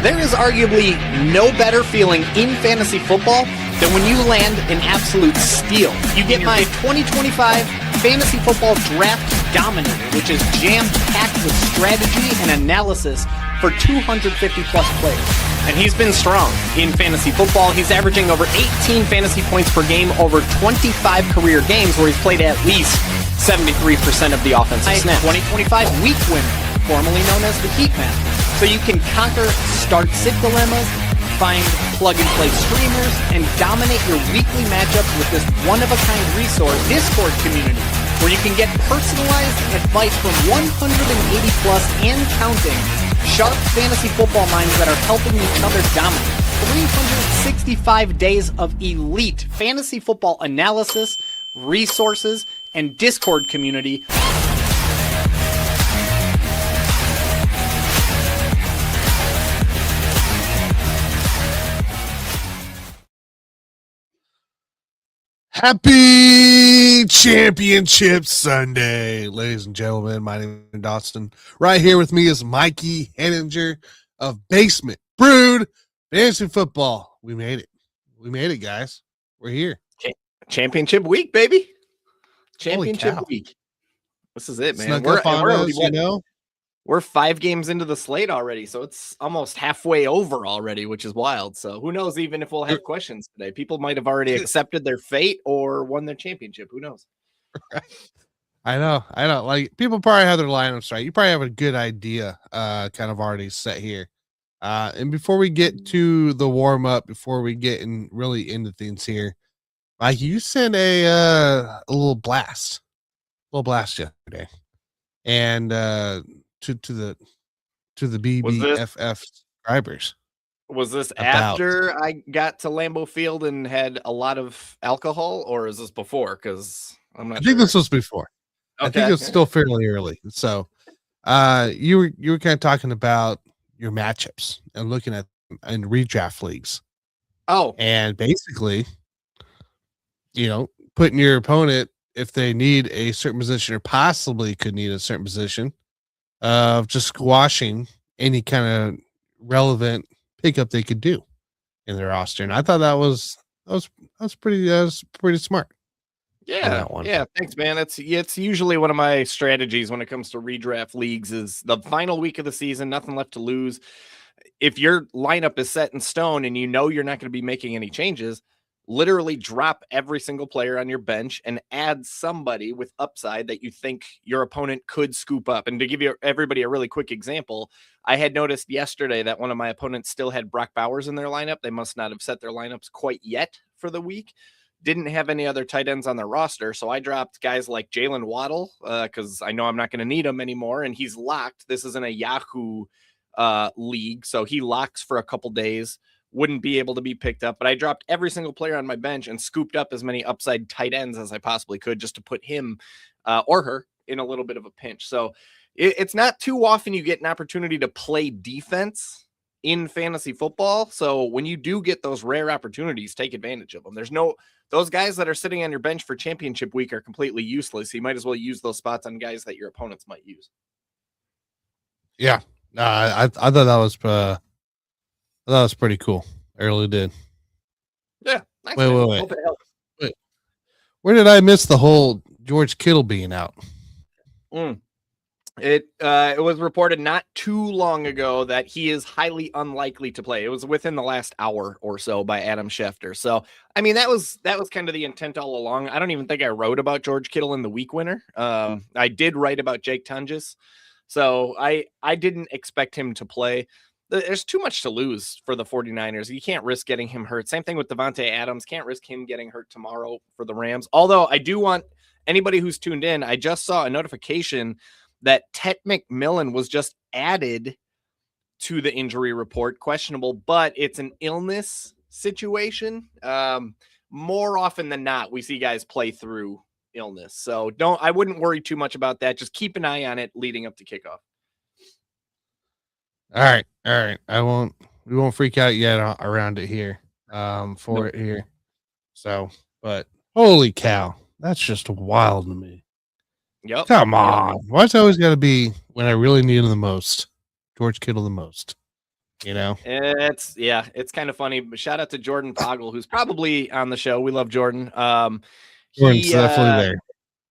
There is arguably no better feeling in fantasy football than when you land an absolute steal. You get my 2025 Fantasy Football Draft Dominator, which is jam-packed with strategy and analysis for 250-plus players. And he's been strong in fantasy football. He's averaging over 18 fantasy points per game over 25 career games where he's played at least 73% of the offensive snaps. 2025 Week Winner, formerly known as the Heat Map. So you can conquer start-sit dilemmas, find plug-and-play streamers, and dominate your weekly matchups with this one-of-a-kind resource Discord community, where you can get personalized advice from 180-plus and counting sharp fantasy football minds that are helping each other dominate. 365 days of elite fantasy football analysis, resources, and Discord community. Happy Championship Sunday, ladies and gentlemen. My name is Dawson. Right here with me is Mikey Henninger of Basement Brewed Fantasy Football. We made it. We made it, guys. We're here. Championship week, baby. Championship week. This is it, man. We're 5 games into the slate already, so it's almost halfway over already, which is wild. So who knows even if we'll have questions today. People might have already accepted their fate or won their championship. Who knows? I know. Like, people probably have their lineups right. You probably have a good idea kind of already set here. And before we get to the warm-up, before we get really into things here, Mike, you sent a little blast yesterday. And to the BBFF subscribers. Was this after I got to Lambeau Field and had a lot of alcohol, or is this before? Because I'm not I think this was before. Okay. I think it was still fairly early. So you were kind of talking about your matchups and looking at in redraft leagues. Oh. And basically, putting your opponent, if they need a certain position or possibly could need a certain position, of just squashing any kind of relevant pickup they could do in their roster. And I thought that was pretty smart. Yeah. Yeah. Thanks, man. It's usually one of my strategies when it comes to redraft leagues is the final week of the season, nothing left to lose. If your lineup is set in stone and you're not going to be making any changes, literally drop every single player on your bench and add somebody with upside that you think your opponent could scoop up. And to give everybody a really quick example, I had noticed yesterday that one of my opponents still had Brock Bowers in their lineup. They must not have set their lineups quite yet for the week. Didn't have any other tight ends on their roster. So I dropped guys like Jalen Waddle because I know I'm not going to need him anymore. And he's locked. This isn't a Yahoo league. So he locks for a couple days. Wouldn't be able to be picked up, but I dropped every single player on my bench and scooped up as many upside tight ends as I possibly could just to put him or her in a little bit of a pinch. So it's not too often you get an opportunity to play defense in fantasy football. So when you do get those rare opportunities, take advantage of them. Those guys that are sitting on your bench for championship week are completely useless. You might as well use those spots on guys that your opponents might use. Yeah. I thought that was pretty cool. I really did. Yeah. Nice. Wait. Where did I miss the whole George Kittle being out? It was reported not too long ago that he is highly unlikely to play. It was within the last hour or so by Adam Schefter. So, I mean, that was kind of the intent all along. I don't even think I wrote about George Kittle in the week winner. I did write about Jake Tunges. So I didn't expect him to play. There's too much to lose for the 49ers. You can't risk getting him hurt. Same thing with Devontae Adams. Can't risk him getting hurt tomorrow for the Rams. Although I do want anybody who's tuned in, I just saw a notification that Tet McMillan was just added to the injury report, questionable, but it's an illness situation. More often than not, we see guys play through illness. So I wouldn't worry too much about that. Just keep an eye on it leading up to kickoff. All right. We won't freak out yet around it here. It here. So, but holy cow, that's just wild to me. Yep. Come on. Why's it always got to be when I really need him the most? George Kittle the most. It's kind of funny. But shout out to Jordan Poggle, who's probably on the show. We love Jordan. Jordan's definitely there.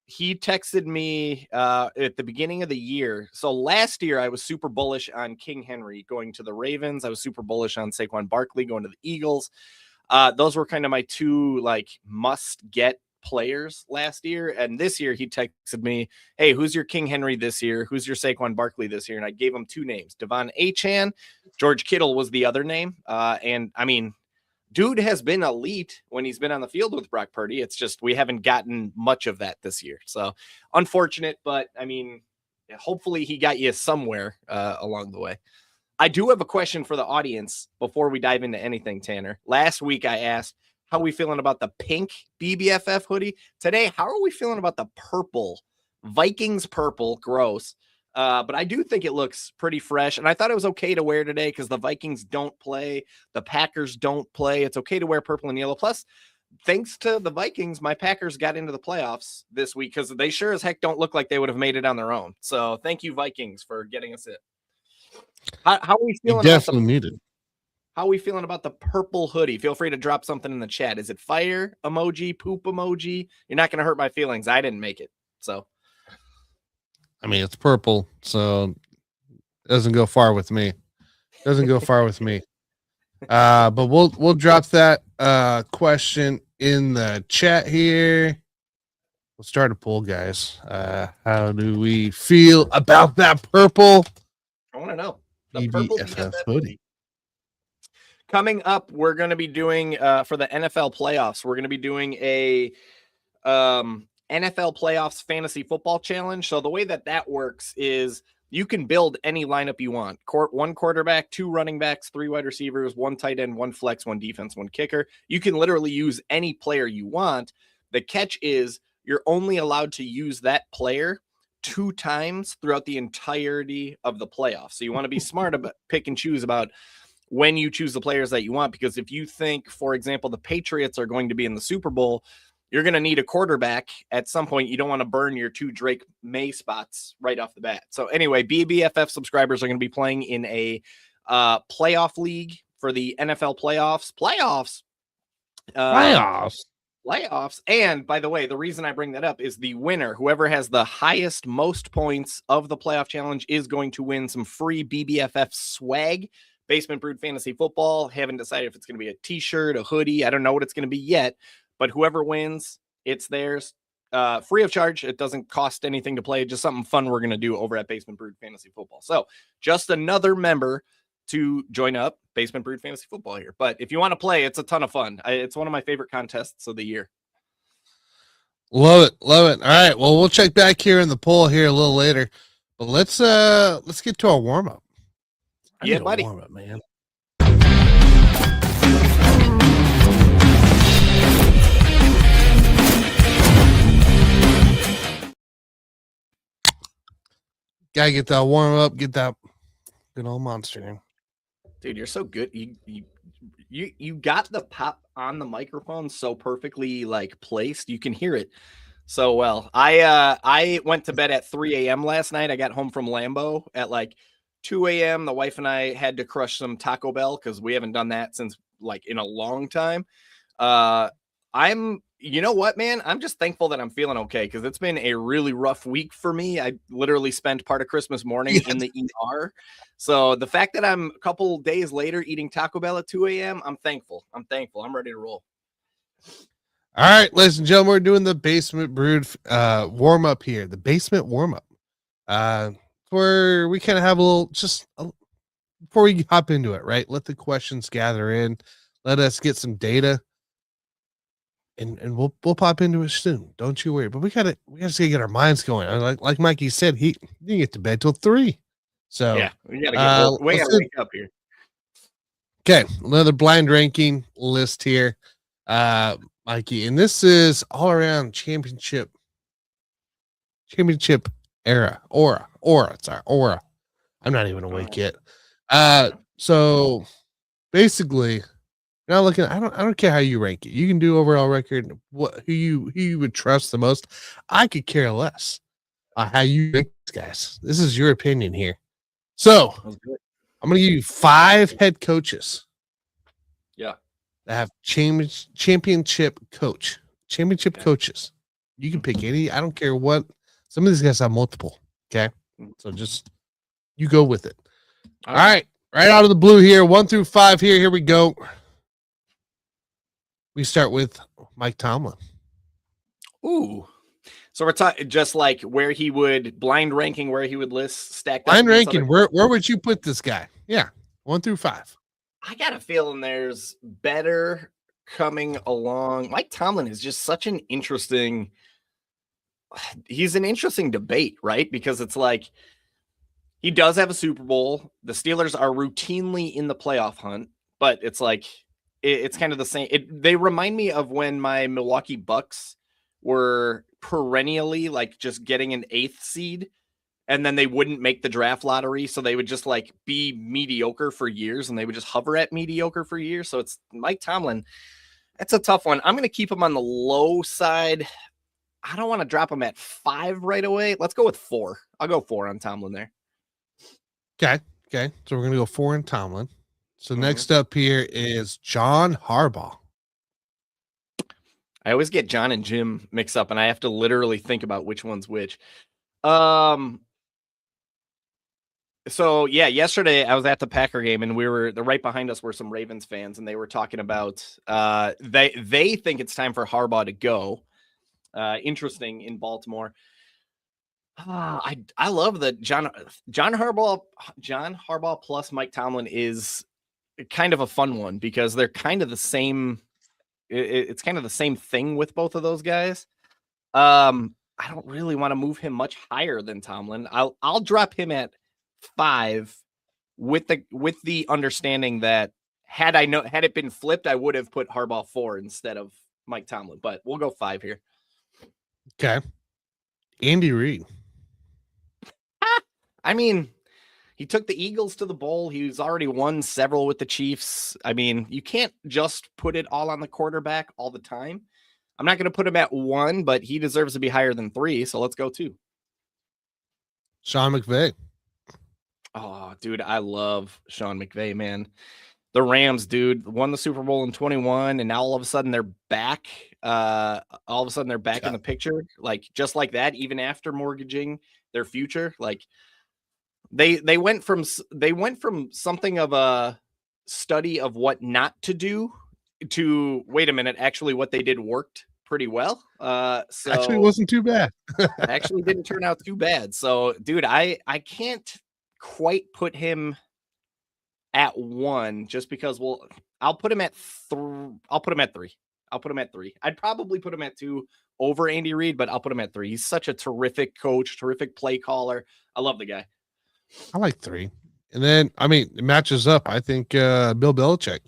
He texted me at the beginning of the year. So last year I was super bullish on King Henry going to the Ravens. I was super bullish on Saquon Barkley going to the Eagles. Those were kind of my two must get players last year. And this year he texted me, hey, who's your King Henry this year? Who's your Saquon Barkley this year? And I gave him two names. Devon Achane, George Kittle was the other name. And I mean, dude has been elite when he's been on the field with Brock Purdy. It's just we haven't gotten much of that this year. So unfortunate, but I mean, hopefully he got you somewhere along the way. I do have a question for the audience before we dive into anything, Tanner. Last week I asked, how are we feeling about the pink BBFF hoodie? Today, how are we feeling about the purple? Vikings purple, gross. But I do think it looks pretty fresh. And I thought it was okay to wear today because the Vikings don't play. The Packers don't play. It's okay to wear purple and yellow. Plus, thanks to the Vikings, my Packers got into the playoffs this week because they sure as heck don't look like they would have made it on their own. So thank you, Vikings, for getting us in. How are we feeling? Definitely needed. How are we feeling about the purple hoodie? Feel free to drop something in the chat. Is it fire emoji, poop emoji? You're not going to hurt my feelings. I didn't make it. So, I mean, it's purple, so it doesn't go far with me. But we'll drop that question in the chat here. We'll start a poll, guys. How do we feel about that purple? I want to know. The purple BBFF hoodie. Coming up, we're going to be doing for the NFL playoffs. We're going to be doing a NFL playoffs fantasy football challenge. So the way that works is you can build any lineup you want. One quarterback, two running backs, three wide receivers, one tight end, one flex, one defense, one kicker. You can literally use any player you want. The catch is you're only allowed to use that player 2 times throughout the entirety of the playoffs. So you want to be smart about pick and choose about when you choose the players that you want, because if you think, for example, the Patriots are going to be in the Super Bowl, you're going to need a quarterback at some point. You don't want to burn your 2 Drake May spots right off the bat. So anyway, BBFF subscribers are going to be playing in a playoff league for the NFL playoffs. Playoffs. And by the way, the reason I bring that up is the winner, whoever has the highest most points of the playoff challenge, is going to win some free BBFF swag. Basement Brewed Fantasy Football. Haven't decided if it's going to be a t-shirt, a hoodie. I don't know what it's going to be yet, but whoever wins, it's theirs. Free of charge. It doesn't cost anything to play. Just something fun we're going to do over at Basement Brewed Fantasy Football. So just another member to join up Basement Brewed Fantasy Football here. But if you want to play, it's a ton of fun. It's one of my favorite contests of the year. Love it. All right. Well, we'll check back here in the poll here a little later, but let's get to our warm-up. Yeah, buddy. Warm up, man. Gotta get that warm up. Get that good old monster in. Dude, you're so good. You got the pop on the microphone so perfectly placed. You can hear it so well. I went to bed at 3 a.m. last night. I got home from Lambeau at 2 a.m. The wife and I had to crush some Taco Bell because we haven't done that since in a long time. You know what, man? I'm just thankful that I'm feeling okay because it's been a really rough week for me. I literally spent part of Christmas morning in the ER. So the fact that I'm a couple days later eating Taco Bell at 2 a.m., I'm thankful. I'm ready to roll. All right, ladies and gentlemen, we're doing the Basement Brewed warm up here. The basement warm up. Where we kind of have a little, before we hop into it, right? Let the questions gather in. Let us get some data, and we'll pop into it soon. Don't you worry. But we gotta get our minds going. Like Mikey said, he didn't get to bed till 3. So yeah, we gotta wake up here. Okay, another blind ranking list here, Mikey, and this is all around championship era. Aura. I'm not even awake yet. So basically, now looking, I don't care how you rank it. You can do overall record, who you would trust the most. I could care less how you rank these guys. This is your opinion here. So I'm going to give you 5 head coaches. Yeah. That have championship coaches. You can pick any. I don't care what. Some of these guys have multiple. Okay. So just you go with it. All right. Right out of the blue here. 1 through 5 here. Here we go. We start with Mike Tomlin. Ooh. So we're talking just like where he would blind ranking, where he would list stacked blind ranking. Where would you put this guy? Yeah. 1 through 5. I got a feeling there's better coming along. Mike Tomlin is just such an interesting. He's an interesting debate, right? Because it's like he does have a Super Bowl. The Steelers are routinely in the playoff hunt, but it's like it's kind of the same. They remind me of when my Milwaukee Bucks were perennially like just getting an 8th seed, and then they wouldn't make the draft lottery, so they would just like be mediocre for years, and they would just hover at mediocre for years. So it's Mike Tomlin. That's a tough one. I'm going to keep him on the low side. I don't want to drop him at 5 right away. Let's go with 4. I'll go 4 on Tomlin there. Okay. So we're going to go 4 on Tomlin. So next up here is John Harbaugh. I always get John and Jim mixed up, and I have to literally think about which one's which. So yeah, yesterday I was at the Packer game, and right behind us were some Ravens fans, and they were talking about they think it's time for Harbaugh to go. Interesting in Baltimore. I love that John Harbaugh plus Mike Tomlin is kind of a fun one because they're kind of the same. It's kind of the same thing with both of those guys. I don't really want to move him much higher than Tomlin. I'll drop him at 5 with the understanding that had it been flipped, I would have put Harbaugh 4 instead of Mike Tomlin, but we'll go 5 here. Okay. Andy Reid. I mean, he took the Eagles to the bowl. He's already won several with the Chiefs. I mean, you can't just put it all on the quarterback all the time. I'm not going to put him at 1, but he deserves to be higher than 3. So let's go 2. Sean McVay. Oh, dude, I love Sean McVay, man. The Rams, dude, won the Super Bowl in 21, and now all of a sudden they're back. In the picture, like just like that, even after mortgaging their future. Like they went from something of a study of what not to do to wait a minute, actually what they did worked pretty well. So actually wasn't too bad. Actually didn't turn out too bad. So, dude, I can't quite put him at 1 just because I'll put him at 3. I'll put him at 3. I'd probably put him at 2 over Andy Reid, but I'll put him at 3. He's such a terrific coach, terrific play caller. I love the guy. I like 3. And then, I mean, it matches up. I think Bill Belichick.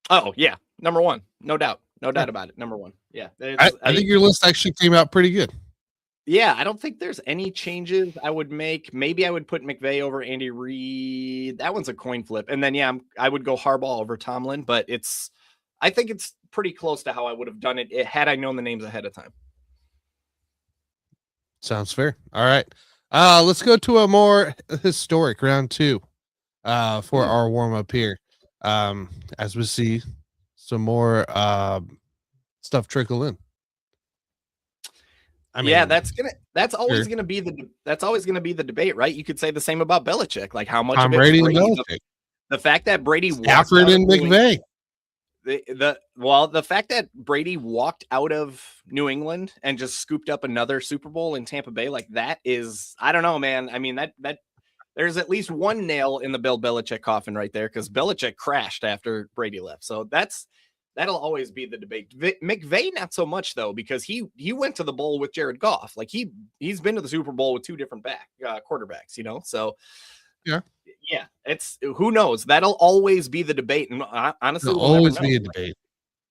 Oh, yeah. Number 1. No doubt. No doubt about it. Number 1. Yeah. I think your list actually came out pretty good. Yeah, I don't think there's any changes I would make. Maybe I would put McVay over Andy Reid. That one's a coin flip. And then, yeah, I would go Harbaugh over Tomlin, but I think it's pretty close to how I would have done it had I known the names ahead of time. Sounds fair. All right. Let's go to a more historic round 2 for our warm-up here. As we see some more stuff trickle in. I mean, yeah, that's always gonna be the debate, right? You could say the same about Belichick, like how much Tom of Brady Brady, and Belichick. The fact that Brady Stafford and McVay. The fact that Brady walked out of New England and just scooped up another Super Bowl in Tampa Bay, like that is, I don't know, man. I mean, that there's at least one nail in the Bill Belichick coffin right there, because Belichick crashed after Brady left. So that'll always be the debate. McVay, not so much though, because he went to the bowl with Jared Goff. Like he's been to the Super Bowl with 2 different quarterbacks, you know? So yeah, it's, who knows? That'll always be the debate. And honestly, it'll always be a debate.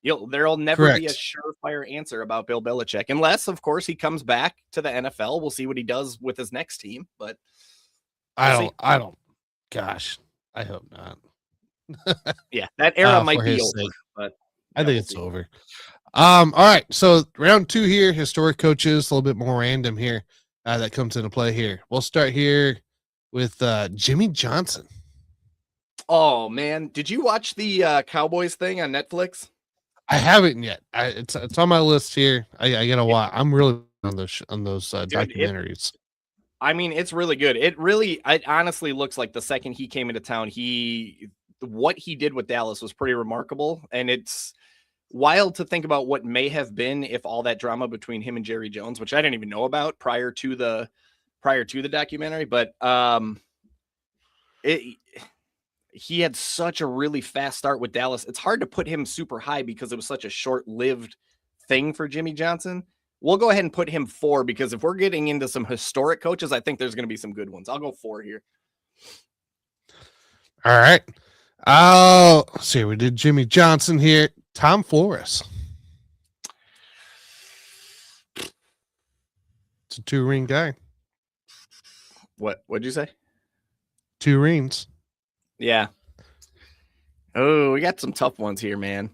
There'll never be a surefire answer about Bill Belichick, unless of course he comes back to the NFL. We'll see what he does with his next team, but I don't, gosh, I hope not. Yeah, that era might be over, but I think it's over. All right. So round 2 here, historic coaches, a little bit more random here that comes into play here. We'll start here with Jimmy Johnson. Oh man, did you watch the Cowboys thing on Netflix? I haven't yet. It's on my list here. I gotta watch. I'm really on those documentaries. It's really good. It honestly looks like the second he came into town, what he did with Dallas was pretty remarkable, and it's wild to think about what may have been if all that drama between him and Jerry Jones, which I didn't even know about prior to the documentary, but he had such a really fast start with Dallas. It's hard to put him super high because it was such a short-lived thing for Jimmy Johnson. We'll go ahead and put him 4 because if we're getting into some historic coaches, I think there's going to be some good ones. I'll go 4 here. All right. Oh, see, we did Jimmy Johnson here. Tom Flores. It's a 2-ring guy. What'd you say? 2 rings. Yeah. Oh, we got some tough ones here, man.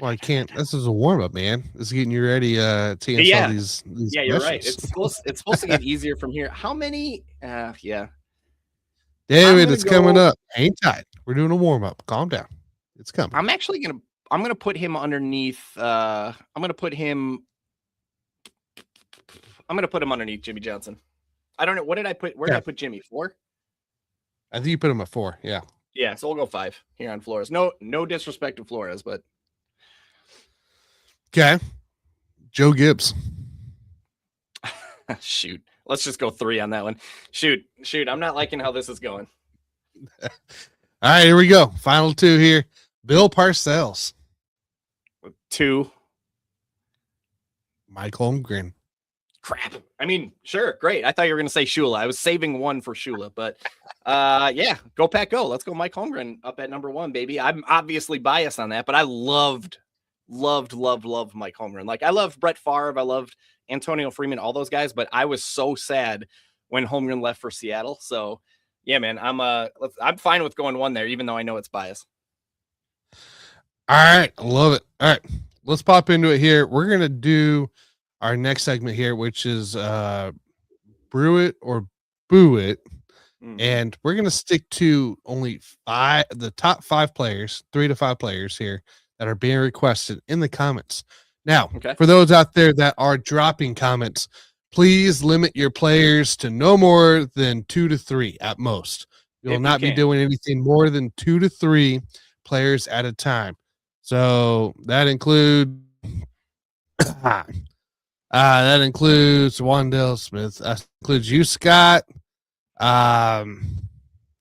Well, I can't. This is a warm up, man. This is getting you ready to answer all these yeah, you're right. It's supposed to get easier from here. How many? Yeah. David, it's coming up. Hang tight. We're doing a warm up. Calm down. It's coming. I'm gonna put him underneath. I'm gonna put him underneath Jimmy Johnson. I don't know. What did I put? Where did I put Jimmy? 4? I think you put him at 4. Yeah. Yeah. So we'll go 5 here on Flores. No disrespect to Flores, but. Okay. Joe Gibbs. Shoot. Let's just go 3 on that one. Shoot. I'm not liking how this is going. All right, here we go. Final 2 here. Bill Parcells. 2. Mike Holmgren. Crap. Sure. Great. I thought you were going to say Shula. I was saving 1 for Shula, but yeah, go Pack Go. Let's go Mike Holmgren up at number 1, baby. I'm obviously biased on that, but I loved Mike Holmgren. Like I loved Brett Favre. I loved Antonio Freeman, all those guys, but I was so sad when Holmgren left for Seattle. So yeah, man, I'm fine with going 1 there, even though I know it's biased. All right. I love it. All right. Let's pop into it here. We're going to do our next segment here, which is Brew It or Boo It. Mm-hmm. And we're going to stick to only the top 5 players, 3 to 5 players here that are being requested in the comments. Now, for those out there that are dropping comments, please limit your players to no more than 2 to 3 at most. You will not be doing anything more than 2 to 3 players at a time. So that includes Wandale Smith. That includes you, Scott.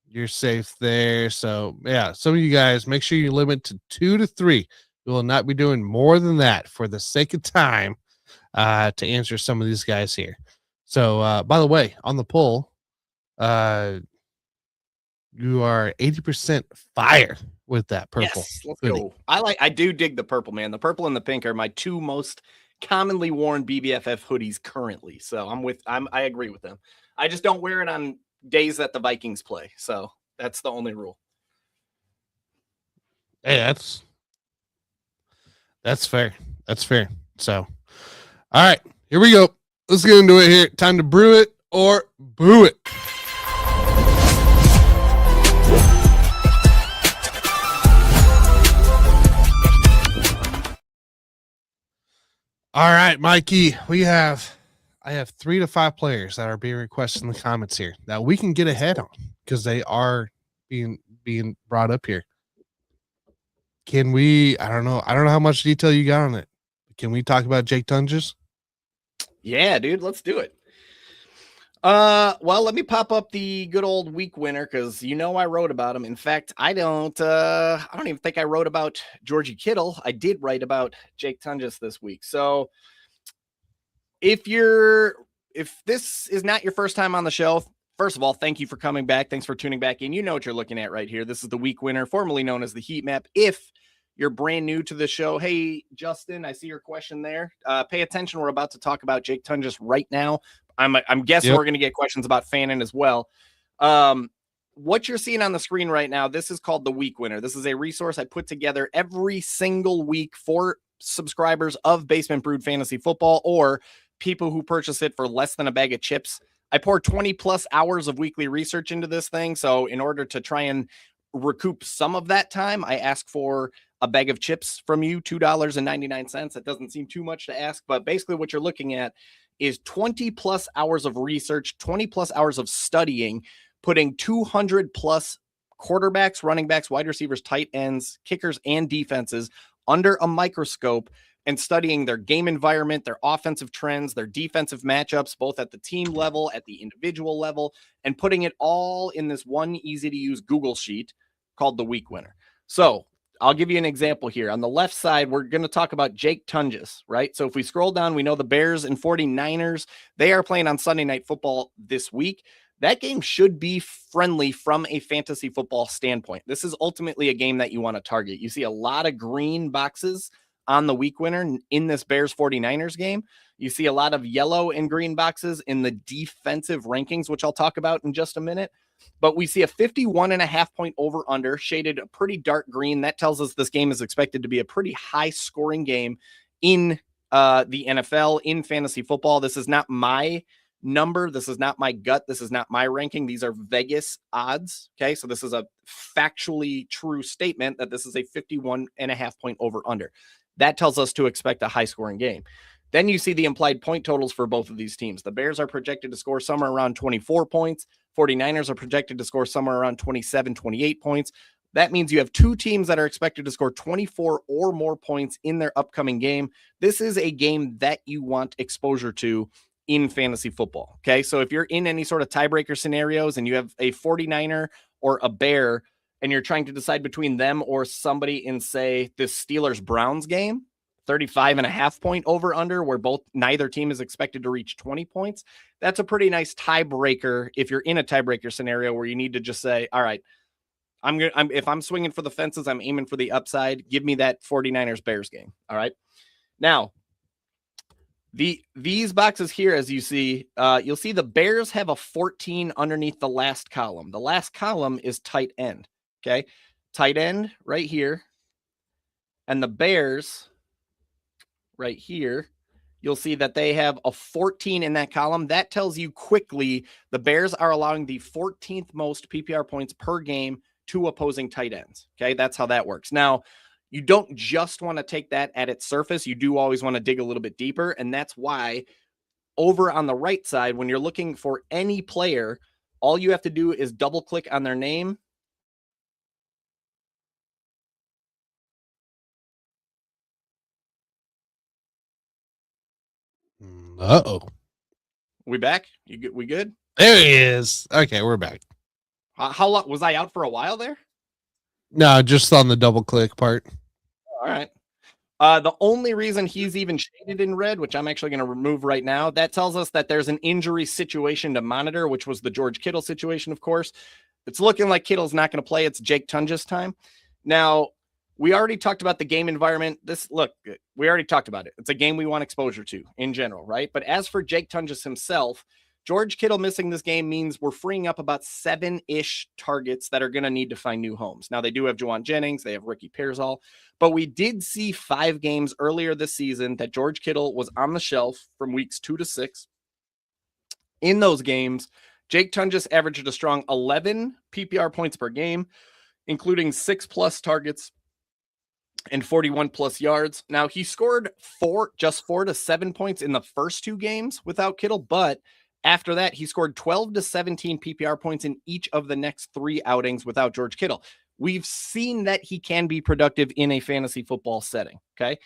You're safe there. So yeah, some of you guys, make sure you limit to 2 to 3. We will not be doing more than that for the sake of time to answer some of these guys here. So by the way, on the poll, you are 80% fire with that purple. Yes, let's go. I do dig the purple, man. The purple and the pink are my 2 most commonly worn BBFF hoodies currently. So I agree with them. I just don't wear it on days that the Vikings play. So that's the only rule. Hey, that's fair. That's fair. So, all right, here we go. Let's get into it here. Time to brew it or boo it. All right, Mikey, I have 3 to 5 players that are being requested in the comments here that we can get ahead on because they are being brought up here. Can we, I don't know how much detail you got on it. Can we talk about Jake Tunges? Yeah, dude, let's do it. Well, let me pop up the good old week winner because I wrote about him. In fact, I don't even think I wrote about Georgie Kittle. I did write about Jake Tunges this week. So if this is not your first time on the show, first of all, thank you for coming back. Thanks for tuning back in. You know what you're looking at right here. This is the week winner, formerly known as the heat map. If you're brand new to the show, hey, Justin, I see your question there. Pay attention. We're about to talk about Jake Tunges right now. I'm guessing we're going to get questions about Fannin as well. What you're seeing on the screen right now, this is called the week winner. This is a resource I put together every single week for subscribers of Basement Brewed Fantasy Football or people who purchase it for less than a bag of chips I pour 20 plus hours of weekly research into this thing. So in order to try and recoup some of that time, I ask for a bag of chips from you, $2.99. That doesn't seem too much to ask, but basically what you're looking at is 20 plus hours of research, 20 plus hours of studying, putting 200 plus quarterbacks, running backs, wide receivers, tight ends, kickers, and defenses under a microscope and studying their game environment, their offensive trends, their defensive matchups, both at the team level, at the individual level, and putting it all in this one easy to use Google sheet called the Week Winner. So I'll give you an example here. On the left side, we're going to talk about Jake Tunges, right? So if we scroll down, we know the Bears and 49ers, they are playing on Sunday Night Football this week. That game should be friendly from a fantasy football standpoint. This is ultimately a game that you want to target. You see a lot of green boxes on the Week Winner in this Bears 49ers game. You see a lot of yellow and green boxes in the defensive rankings, which I'll talk about in just a minute. But we see a 51.5 point over under shaded a pretty dark green. That tells us this game is expected to be a pretty high scoring game in the NFL, in fantasy football. This is not my number. This is not my gut. This is not my ranking. These are Vegas odds. Okay. So this is a factually true statement that this is a 51.5 point over under. That tells us to expect a high scoring game. Then you see the implied point totals for both of these teams. The Bears are projected to score somewhere around 24 points. 49ers are projected to score somewhere around 27, 28 points. That means you have two teams that are expected to score 24 or more points in their upcoming game. This is a game that you want exposure to in fantasy football. Okay. So if you're in any sort of tiebreaker scenarios and you have a 49er or a Bear and you're trying to decide between them or somebody in, say, this Steelers Browns game, 35.5 point over under, where neither team is expected to reach 20 points. That's a pretty nice tiebreaker. If you're in a tiebreaker scenario where you need to just say, all right, if I'm swinging for the fences, I'm aiming for the upside. Give me that 49ers Bears game. All right. Now, these boxes here, as you see, you'll see the Bears have a 14 underneath the last column. The last column is tight end. Okay. Tight end right here. And the Bears right here, you'll see that they have a 14 in that column. That tells you quickly the Bears are allowing the 14th most PPR points per game to opposing tight ends. Okay. That's how that works. Now, you don't just want to take that at its surface. You do always want to dig a little bit deeper. And that's why over on the right side, when you're looking for any player, all you have to do is double click on their name. Uh-oh. We back? We good? There he is. Okay, we're back. How long was I out for a while there? No, just on the double click part. All right. The only reason he's even shaded in red, which I'm actually going to remove right now, that tells us that there's an injury situation to monitor, which was the George Kittle situation, of course. It's looking like Kittle's not going to play. It's Jake Tunges time. Now, we already talked about the game environment. We already talked about it. It's a game we want exposure to in general, right? But as for Jake Tunges himself, George Kittle missing this game means we're freeing up about 7-ish targets that are going to need to find new homes. Now, they do have Juwan Jennings. They have Ricky Pearsall. But we did see 5 games earlier this season that George Kittle was on the shelf from weeks 2 to 6. In those games, Jake Tunges averaged a strong 11 PPR points per game, including 6+ targets and 41+ yards. Now, he scored 4 to 7 points in the first 2 games without Kittle, but after that, he scored 12 to 17 PPR points in each of the next 3 outings without George Kittle. We've seen that he can be productive in a fantasy football setting. Okay.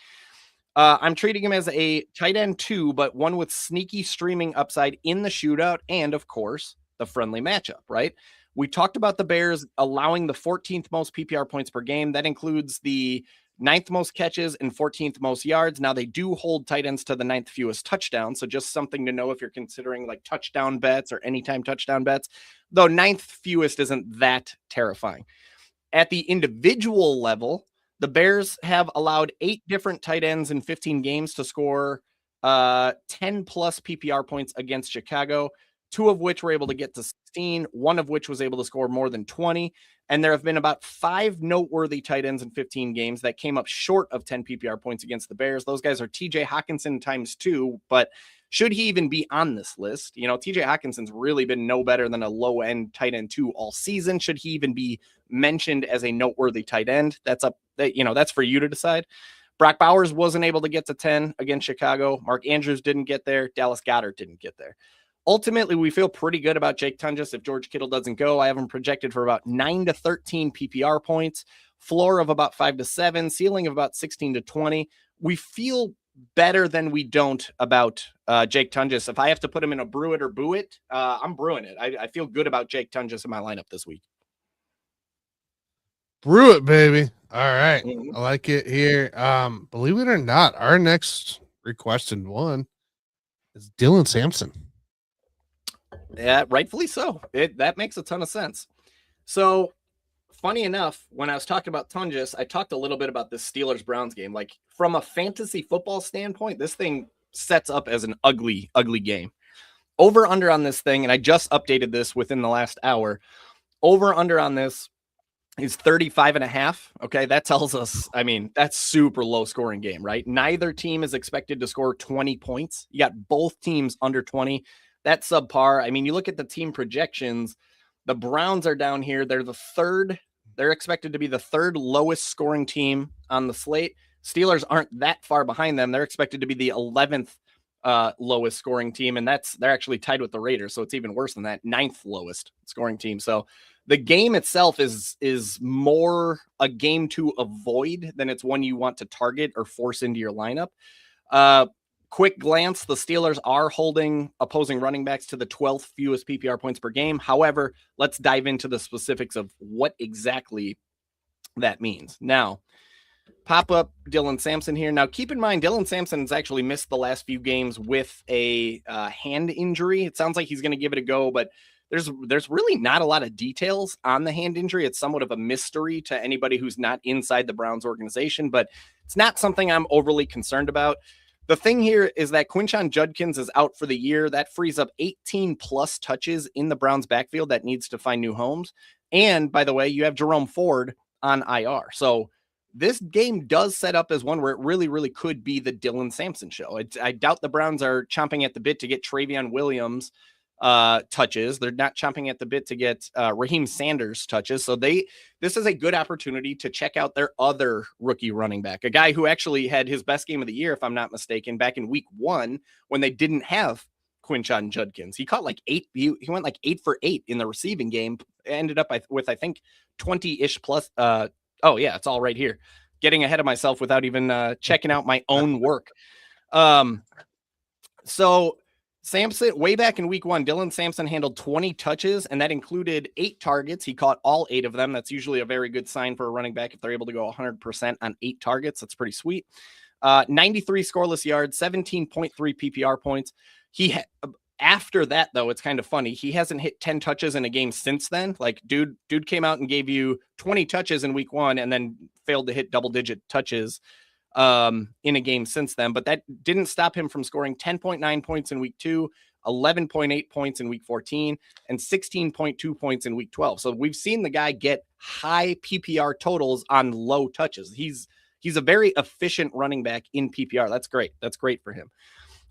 I'm treating him as a tight end 2, but one with sneaky streaming upside in the shootout and, of course, the friendly matchup, right? We talked about the Bears allowing the 14th most PPR points per game. That includes the 9th most catches and 14th most yards. Now, they do hold tight ends to the 9th fewest touchdowns. So just something to know if you're considering like touchdown bets or anytime touchdown bets, though 9th fewest isn't that terrifying. At the individual level, the Bears have allowed 8 different tight ends in 15 games to score 10+ PPR points against Chicago. 2 of which were able to get to 16, 1 of which was able to score more than 20. And there have been about 5 noteworthy tight ends in 15 games that came up short of 10 PPR points against the Bears. Those guys are TJ Hawkinson times 2, but should he even be on this list? You know, TJ Hawkinson's really been no better than a low-end tight end 2 all season. Should he even be mentioned as a noteworthy tight end? That's for you to decide. Brock Bowers wasn't able to get to 10 against Chicago. Mark Andrews didn't get there. Dallas Goedert didn't get there. Ultimately, we feel pretty good about Jake Tunges. If George Kittle doesn't go, I have him projected for about 9 to 13 PPR points, floor of about 5 to 7, ceiling of about 16 to 20. We feel better than we don't about Jake Tunges. If I have to put him in a brew it or boo it, I'm brewing it. I feel good about Jake Tunges in my lineup this week. Brew it, baby. All right. I like it here. Believe it or not, our next requested one is Dylan Sampson. Yeah, rightfully so. That makes a ton of sense. So, funny enough, when I was talking about Tunges, I talked a little bit about this Steelers-Browns game. Like, from a fantasy football standpoint, this thing sets up as an ugly, ugly game. Over-under on this thing, and I just updated this within the last hour, over-under on this is 35.5. Okay, that tells us, I mean, that's super low-scoring game, right? Neither team is expected to score 20 points. You got both teams under 20. That's subpar. I mean, you look at the team projections, the Browns are down here. They're the third. They're expected to be the third lowest scoring team on the slate. Steelers aren't that far behind them. They're expected to be the 11th lowest scoring team, and they're actually tied with the Raiders, so it's even worse than that, 9th lowest scoring team. So the game itself is more a game to avoid than it's one you want to target or force into your lineup. Quick glance, the Steelers are holding opposing running backs to the 12th fewest PPR points per game. However, let's dive into the specifics of what exactly that means. Now, pop up Dylan Sampson here. Now, keep in mind, Dylan Sampson's actually missed the last few games with a hand injury. It sounds like he's going to give it a go, but there's really not a lot of details on the hand injury. It's somewhat of a mystery to anybody who's not inside the Browns organization, but it's not something I'm overly concerned about. The thing here is that Quinshon Judkins is out for the year. That frees up 18 plus touches in the Browns backfield that needs to find new homes. And by the way, you have Jerome Ford on IR. So this game does set up as one where it really, really could be the Dylan Sampson show. I doubt the Browns are chomping at the bit to get Travion Williams touches. They're not chomping at the bit to get Raheem Sanders touches. So this is a good opportunity to check out their other rookie running back, a guy who actually had his best game of the year, if I'm not mistaken, back in week 1 when they didn't have Quinshon Judkins. He caught like 8. He went like 8 for 8 in the receiving game. Ended up with, I think, 20-ish plus. Oh yeah, it's all right here. Getting ahead of myself without even checking out my own work. So Sampson, way back in week 1, Dylan Sampson handled 20 touches, and that included 8 targets. He caught all 8 of them. That's usually a very good sign for a running back if they're able to go 100% on 8 targets. That's pretty sweet. 93 scoreless yards, 17.3 PPR points. After that, though, it's kind of funny. He hasn't hit 10 touches in a game since then. Like, dude came out and gave you 20 touches in week 1 and then failed to hit double-digit touches in a game since then, but that didn't stop him from scoring 10.9 points in week 2, 11.8 points in week 14, and 16.2 points in week 12. So we've seen the guy get high PPR totals on low touches. He's a very efficient running back in PPR. That's great. That's great for him.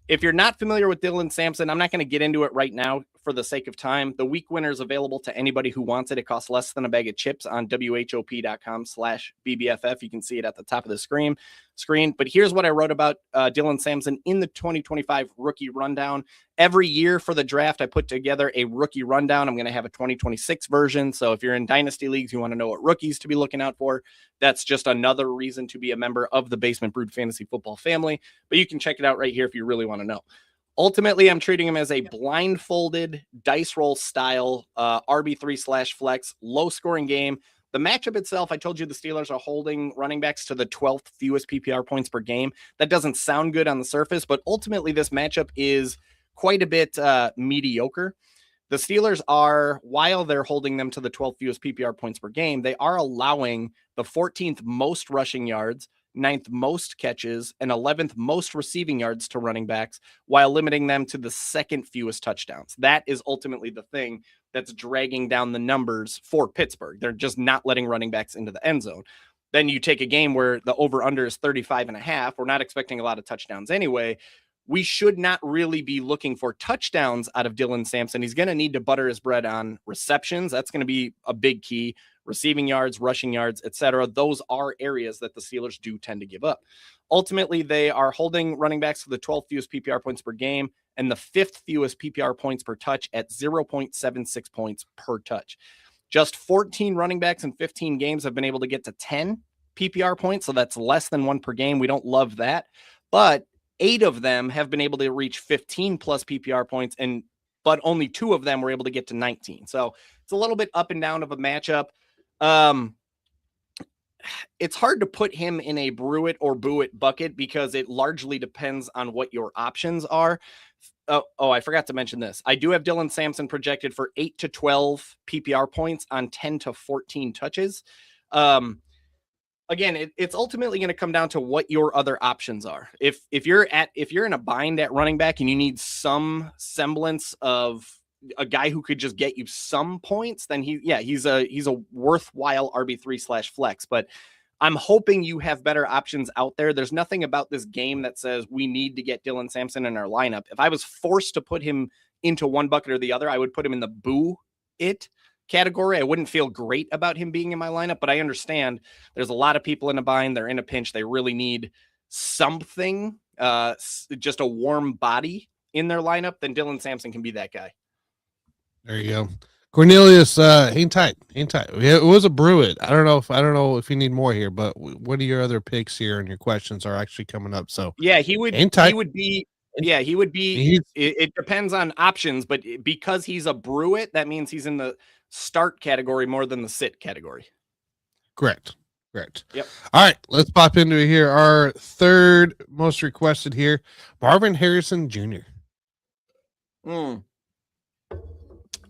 If you're not familiar with Dylan Sampson, I'm not going to get into it right now for the sake of time. The week winner is available to anybody who wants it. It costs less than a bag of chips on WHOP.com/BBFF. You can see it at the top of the screen. But here's what I wrote about Dylan Sampson in the 2025 rookie rundown. Every year for the draft, I put together a rookie rundown. I'm going to have a 2026 version. So if you're in dynasty leagues, you want to know what rookies to be looking out for, that's just another reason to be a member of the Basement Brewed Fantasy Football family. But you can check it out right here if you really want to know. Ultimately, I'm treating him as a blindfolded dice roll style RB3/flex, low scoring game. The matchup itself, I told you the Steelers are holding running backs to the 12th fewest PPR points per game. That doesn't sound good on the surface, but ultimately this matchup is quite a bit mediocre. The Steelers are, while they're holding them to the 12th fewest PPR points per game, they are allowing the 14th most rushing yards, ninth most catches, and 11th most receiving yards to running backs, while limiting them to the second fewest touchdowns. That is ultimately the thing that's dragging down the numbers for Pittsburgh. They're just not letting running backs into the end zone. Then you take a game where the over-under is 35.5. We're not expecting a lot of touchdowns anyway. We should not really be looking for touchdowns out of Dylan Sampson. He's going to need to butter his bread on receptions. That's going to be a big key. Receiving yards, rushing yards, etc. Those are areas that the Steelers do tend to give up. Ultimately, they are holding running backs to the 12th fewest PPR points per game and the 5th fewest PPR points per touch at 0.76 points per touch. Just 14 running backs in 15 games have been able to get to 10 PPR points, so that's less than one per game. We don't love that, but 8 of them have been able to reach 15 plus PPR points, but only 2 of them were able to get to 19. So it's a little bit up and down of a matchup. It's hard to put him in a brew it or boo it bucket because it largely depends on what your options are. I forgot to mention this. I do have Dylan Sampson projected for 8 to 12 PPR points on 10 to 14 touches. Again, it's ultimately going to come down to what your other options are. If you're in a bind at running back and you need some semblance of a guy who could just get you some points, then he's a worthwhile RB3/flex. But I'm hoping you have better options out there. There's nothing about this game that says we need to get Dylan Sampson in our lineup. If I was forced to put him into one bucket or the other, I would put him in the boo it category. I wouldn't feel great about him being in my lineup, but I understand there's a lot of people in a bind. They're in a pinch. They really need something, just a warm body in their lineup. Then Dylan Sampson can be that guy. There you go. Cornelius, hang tight. It was a brew it. I don't know if you need more here, but what are your other picks here and your questions are actually coming up. So yeah, he would be. It depends on options, but because he's a brew it, that means he's in the start category more than the sit category. Correct. Yep. All right, let's pop into it here. Our third most requested here, Marvin Harrison Jr.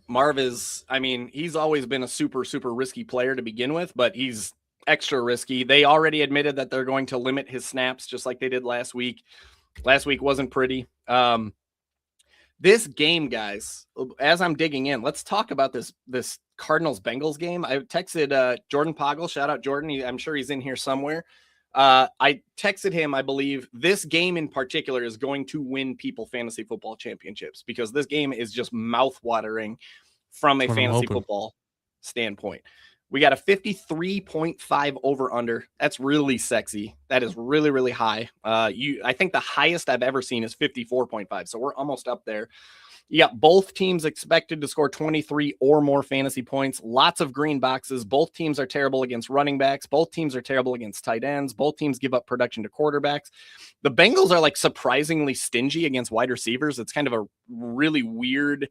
Marv is, he's always been a super, super risky player to begin with, but he's extra risky. They already admitted that they're going to limit his snaps just like they did last week. Last week wasn't pretty. This game, guys, as I'm digging in, let's talk about this Cardinals-Bengals game. I texted Jordan Poggle. Shout out Jordan. I'm sure he's in here somewhere. I texted him, I believe this game in particular is going to win people fantasy football championships because this game is just mouth-watering from a fantasy football standpoint. We got a 53.5 over under. That's really sexy. That is really, really high. I think the highest I've ever seen is 54.5. So we're almost up there. You got both teams expected to score 23 or more fantasy points. Lots of green boxes. Both teams are terrible against running backs. Both teams are terrible against tight ends. Both teams give up production to quarterbacks. The Bengals are like surprisingly stingy against wide receivers. It's kind of a really weird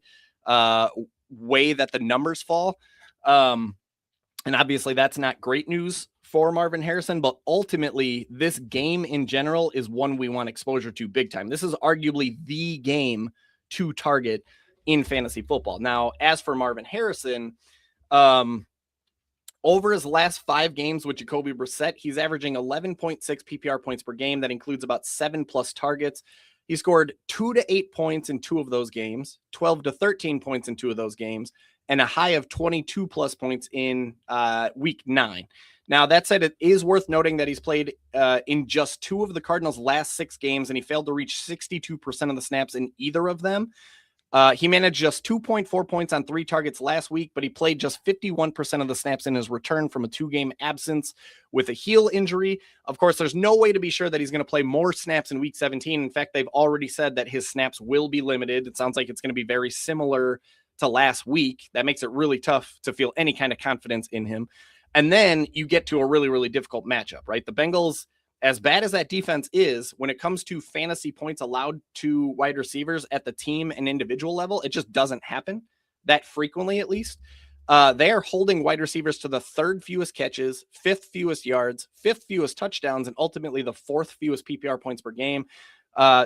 way that the numbers fall. And obviously that's not great news for Marvin Harrison, but ultimately this game in general is one we want exposure to big time. This is arguably the game to target in fantasy football. Now, as for Marvin Harrison, over his last 5 games with Jacoby Brissett, he's averaging 11.6 PPR points per game. That includes about 7+ targets. He scored 2 to 8 points in 2 of those games, 12 to 13 points in 2 of those games, and a high of 22+ points in week 9. Now, that said, it is worth noting that he's played in just 2 of the Cardinals' last 6 games, and he failed to reach 62% of the snaps in either of them. He managed just 2.4 points on 3 targets last week, but he played just 51% of the snaps in his return from a 2-game absence with a heel injury. Of course, there's no way to be sure that he's going to play more snaps in week 17. In fact, they've already said that his snaps will be limited. It sounds like it's going to be very similar to last week. That makes it really tough to feel any kind of confidence in him. And then you get to a really, really difficult matchup, right? The Bengals, as bad as that defense is, when it comes to fantasy points allowed to wide receivers at the team and individual level, it just doesn't happen that frequently, at least. They are holding wide receivers to the 3rd fewest catches, 5th fewest yards, 5th fewest touchdowns, and ultimately the 4th fewest PPR points per game.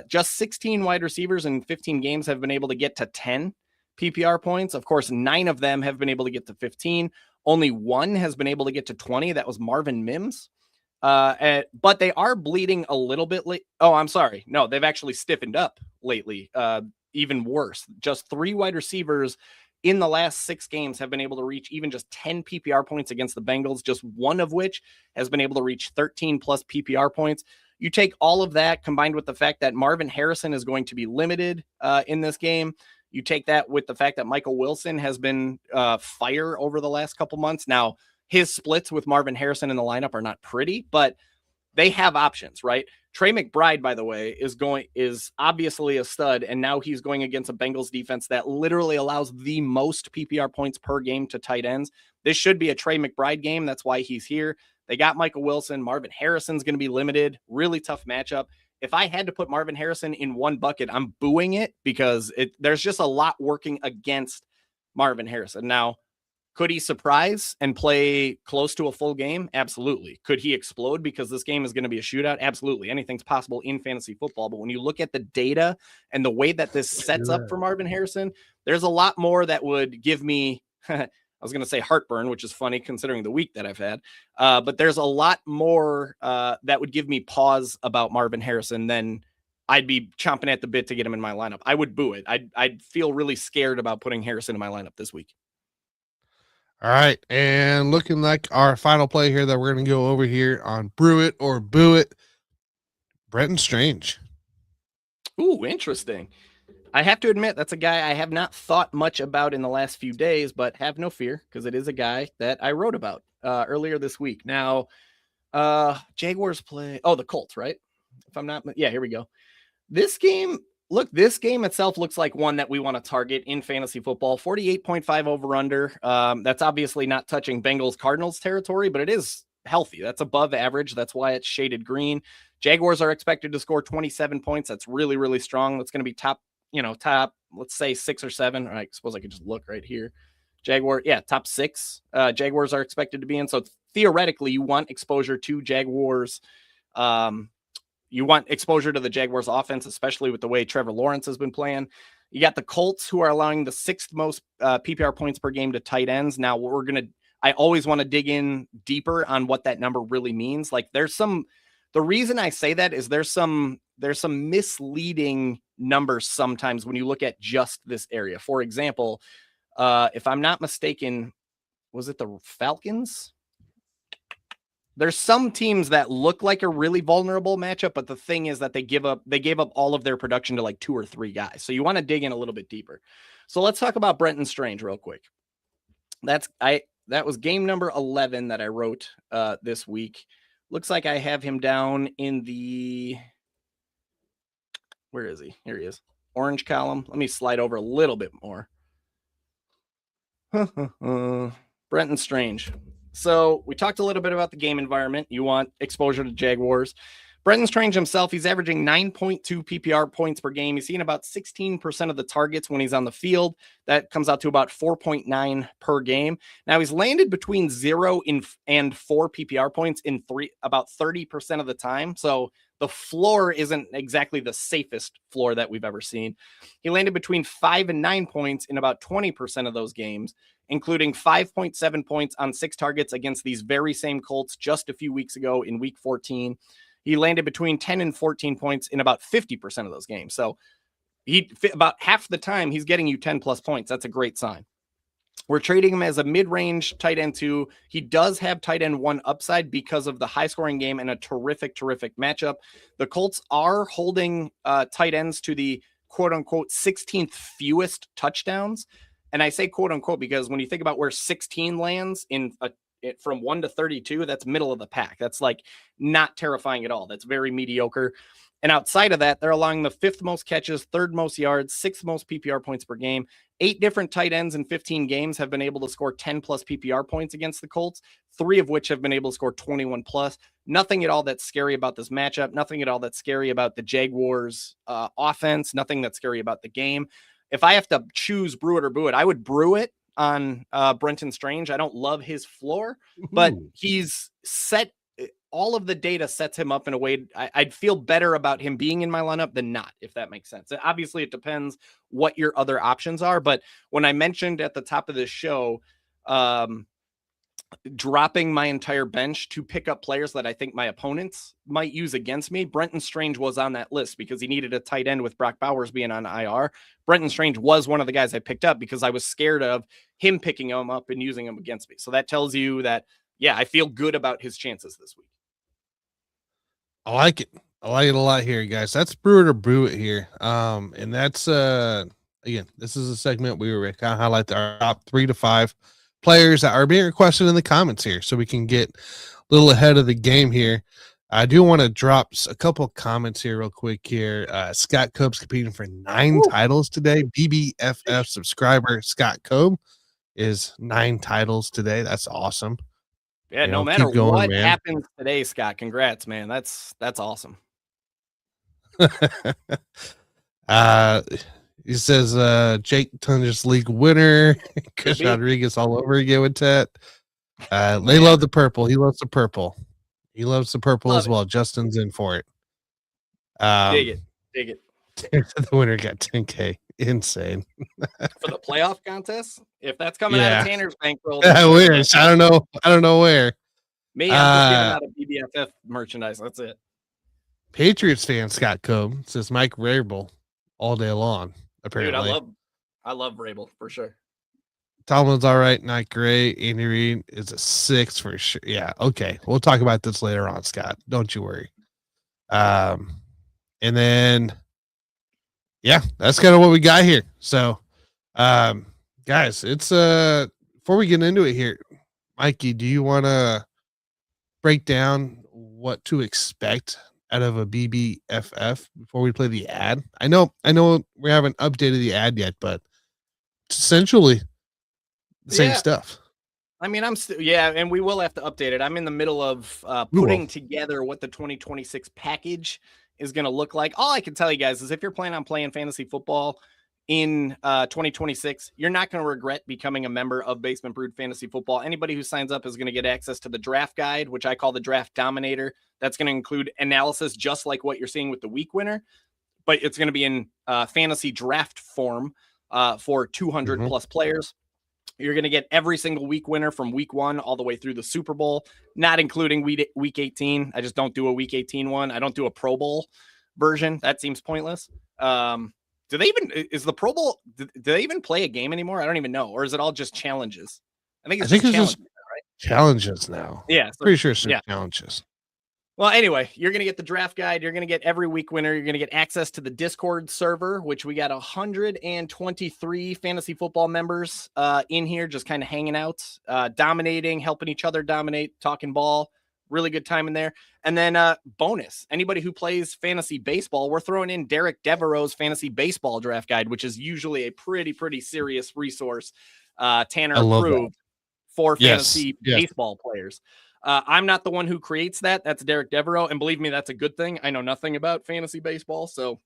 Just 16 wide receivers in 15 games have been able to get to 10 PPR points. Of course, 9 of them have been able to get to 15. Only 1 has been able to get to 20. That was Marvin Mims. But they are bleeding a little bit late. Oh, I'm sorry. No, they've actually stiffened up lately. Even worse. Just 3 wide receivers in the last 6 games have been able to reach even just 10 PPR points against the Bengals, just one of which has been able to reach 13 plus PPR points. You take all of that combined with the fact that Marvin Harrison is going to be limited in this game. You take that with the fact that Michael Wilson has been fire over the last couple months. Now, his splits with Marvin Harrison in the lineup are not pretty, but they have options, right? Trey McBride, by the way, is obviously a stud, and now he's going against a Bengals defense that literally allows the most PPR points per game to tight ends. This should be a Trey McBride game. That's why he's here. They got Michael Wilson. Marvin Harrison's going to be limited. Really tough matchup. If I had to put Marvin Harrison in one bucket, I'm booing it because there's just a lot working against Marvin Harrison. Now, could he surprise and play close to a full game? Absolutely. Could he explode because this game is going to be a shootout? Absolutely. Anything's possible in fantasy football. But when you look at the data and the way that this sets up for Marvin Harrison, there's a lot more that would give me, I was going to say heartburn, which is funny considering the week that I've had. But there's a lot more that would give me pause about Marvin Harrison than I'd be chomping at the bit to get him in my lineup. I would boo it. I'd feel really scared about putting Harrison in my lineup this week. All right, and looking like our final play here that we're going to go over here on Brew It or Boo It, Brenton Strange. Ooh, interesting. I have to admit, that's a guy I have not thought much about in the last few days, but have no fear because it is a guy that I wrote about earlier this week. Now, Jaguars play, the Colts, right? If I'm not, yeah, here we go. This game itself looks like one that we want to target in fantasy football. 48.5 over under. That's obviously not touching Bengals Cardinals territory, but it is healthy. That's above average. That's why it's shaded green. Jaguars are expected to score 27 points. That's really, really strong. That's going to be top, let's say 6 or 7. I suppose I could just look right here. Top 6. Jaguars are expected to be in. So theoretically, you want exposure to Jaguars. You want exposure to the Jaguars offense, especially with the way Trevor Lawrence has been playing. You got the Colts, who are allowing the 6th most PPR points per game to tight ends. Now I always want to dig in deeper on what that number really means. Like the reason I say that is there's some misleading numbers sometimes when you look at just this area. For example, if I'm not mistaken, was it the Falcons? There's some teams that look like a really vulnerable matchup, but the thing is that they gave up all of their production to like 2 or 3 guys. So you want to dig in a little bit deeper. So let's talk about Brenton Strange real quick. That was game number 11 that I wrote this week. Looks like I have him down in the, where is he? Here he is. Orange column. Let me slide over a little bit more. Brenton Strange. So we talked a little bit about the game environment. You want exposure to Jaguars. Brenton Strange himself, he's averaging 9.2 PPR points per game. He's seeing about 16% of the targets when he's on the field. That comes out to about 4.9 per game. Now he's landed between 0 and 4 PPR points in about 30% of the time. So the floor isn't exactly the safest floor that we've ever seen. He landed between 5 and 9 points in about 20% of those games, including 5.7 points on 6 targets against these very same Colts just a few weeks ago in week 14. He landed between 10 and 14 points in about 50% of those games. So about half the time he's getting you 10 plus points. That's a great sign. We're trading him as a mid-range tight end 2. He does have tight end 1 upside because of the high-scoring game and a terrific matchup. The Colts are holding tight ends to the quote-unquote 16th fewest touchdowns. And I say quote-unquote because when you think about where 16 lands from 1 to 32, that's middle of the pack. That's like not terrifying at all. That's very mediocre. And outside of that, they're allowing the 5th most catches, 3rd most yards, 6th most PPR points per game. 8 different tight ends in 15 games have been able to score 10 plus PPR points against the Colts, 3 of which have been able to score 21 plus. Nothing at all that's scary about this matchup. Nothing at all that's scary about the Jaguars offense. Nothing that's scary about the game. If I have to choose brew it or boo it, I would brew it on Brenton Strange. I don't love his floor, but he's set. All of the data sets him up in a way I'd feel better about him being in my lineup than not, if that makes sense. Obviously, it depends what your other options are. But when I mentioned at the top of this show, dropping my entire bench to pick up players that I think my opponents might use against me. Brenton Strange was on that list because he needed a tight end with Brock Bowers being on IR. Brenton Strange was one of the guys I picked up because I was scared of him picking him up and using him against me. So that tells you that, yeah, I feel good about his chances this week. I like it. I like it a lot here, guys. That's Brewed or Brew It here. And that's again, this is a segment we were kind of highlight our top 3 to 5 players that are being requested in the comments here, so we can get a little ahead of the game here. I do want to drop a couple of comments here real quick here. Scott Cope's competing for 9 titles today. BBFF subscriber Scott Cope is 9 titles today. That's awesome. Yeah, no matter what happens today, Scott, congrats, man. That's awesome. He says Jake Tunges League winner. Chris Rodriguez all over again with that. They love the purple. He loves the purple. He loves the purple as well. Justin's in for it. Dig it. The winner got 10K. Insane. For the playoff contest? If that's coming out of Tanner's bankroll. I wish. I don't know where. Me, I'm just giving out a BBFF merchandise. That's it. Patriots fan Scott Coe says Mike Rabel all day long. Apparently, dude, I love Rabel for sure. Tomlin's all right, not great. Andy Reid is a 6 for sure. Yeah, okay. We'll talk about this later on, Scott. Don't you worry. And then, yeah, that's kind of what we got here. So, guys, it's before we get into it here, Mikey, do you want to break down what to expect out of a BBFF before we play the ad? I know we haven't updated the ad yet, but it's essentially the same stuff. I mean, and we will have to update it. I'm in the middle of putting together what the 2026 package is going to look like. All I can tell you guys is if you're planning on playing fantasy football in 2026, you're not going to regret becoming a member of Basement Brewed Fantasy Football. Anybody who signs up is going to get access to the draft guide, which I call the Draft Dominator. That's going to include analysis just like what you're seeing with the week winner, but it's going to be in fantasy draft form for 200 plus players. You're going to get every single week winner from week 1 all the way through the Super Bowl, not including week 18. I just don't do a week 18 one. I don't do a Pro Bowl version. That seems pointless. Do they even, is the Pro Bowl, do they even play a game anymore? I don't even know. Or is it all just challenges? I think it's just challenges now. Yeah. So, pretty sure it's challenges. Well, anyway, you're going to get the draft guide. You're going to get every week winner. You're going to get access to the Discord server, which we got 123 fantasy football members in here, just kind of hanging out, dominating, helping each other dominate, talking ball. Really good time in there. And then bonus, anybody who plays fantasy baseball, we're throwing in Derek Devereaux's fantasy baseball draft guide, which is usually a pretty serious resource. Tanner approved for fantasy baseball players. I'm not the one who creates that. That's Derek Devereaux. And believe me, that's a good thing. I know nothing about fantasy baseball, so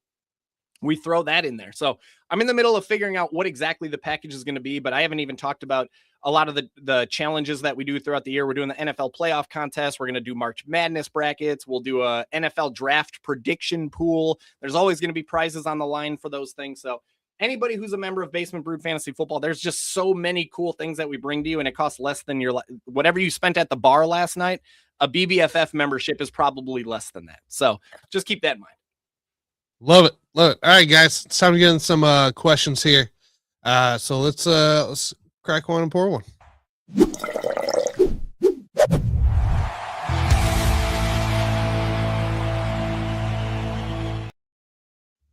we throw that in there. So I'm in the middle of figuring out what exactly the package is going to be, but I haven't even talked about a lot of the challenges that we do throughout the year. We're doing the NFL playoff contest. We're going to do March Madness brackets. We'll do a NFL draft prediction pool. There's always going to be prizes on the line for those things. So anybody who's a member of Basement Brewed Fantasy Football, there's just so many cool things that we bring to you, and it costs less than whatever you spent at the bar last night. A BBFF membership is probably less than that. So just keep that in mind. Love it. All right, guys, it's time to get in some questions here. So let's crack one and pour one.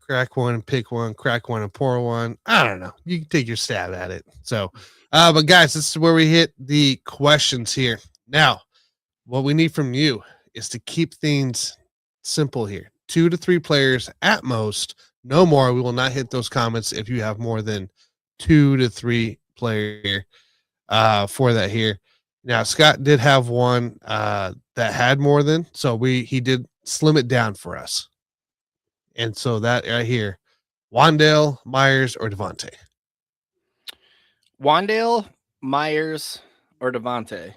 Crack one and pick one, crack one and pour one. I don't know. You can take your stab at it. So, but guys, this is where we hit the questions here. Now, what we need from you is to keep things simple here. 2 to 3 players at most, no more. We will not hit those comments if you have more than 2 to 3 players for that here. Now, Scott did have one that had more than, so he did slim it down for us. And so that right here, Wandale, Myers, or Devontae? Wandale, Myers, or Devontae.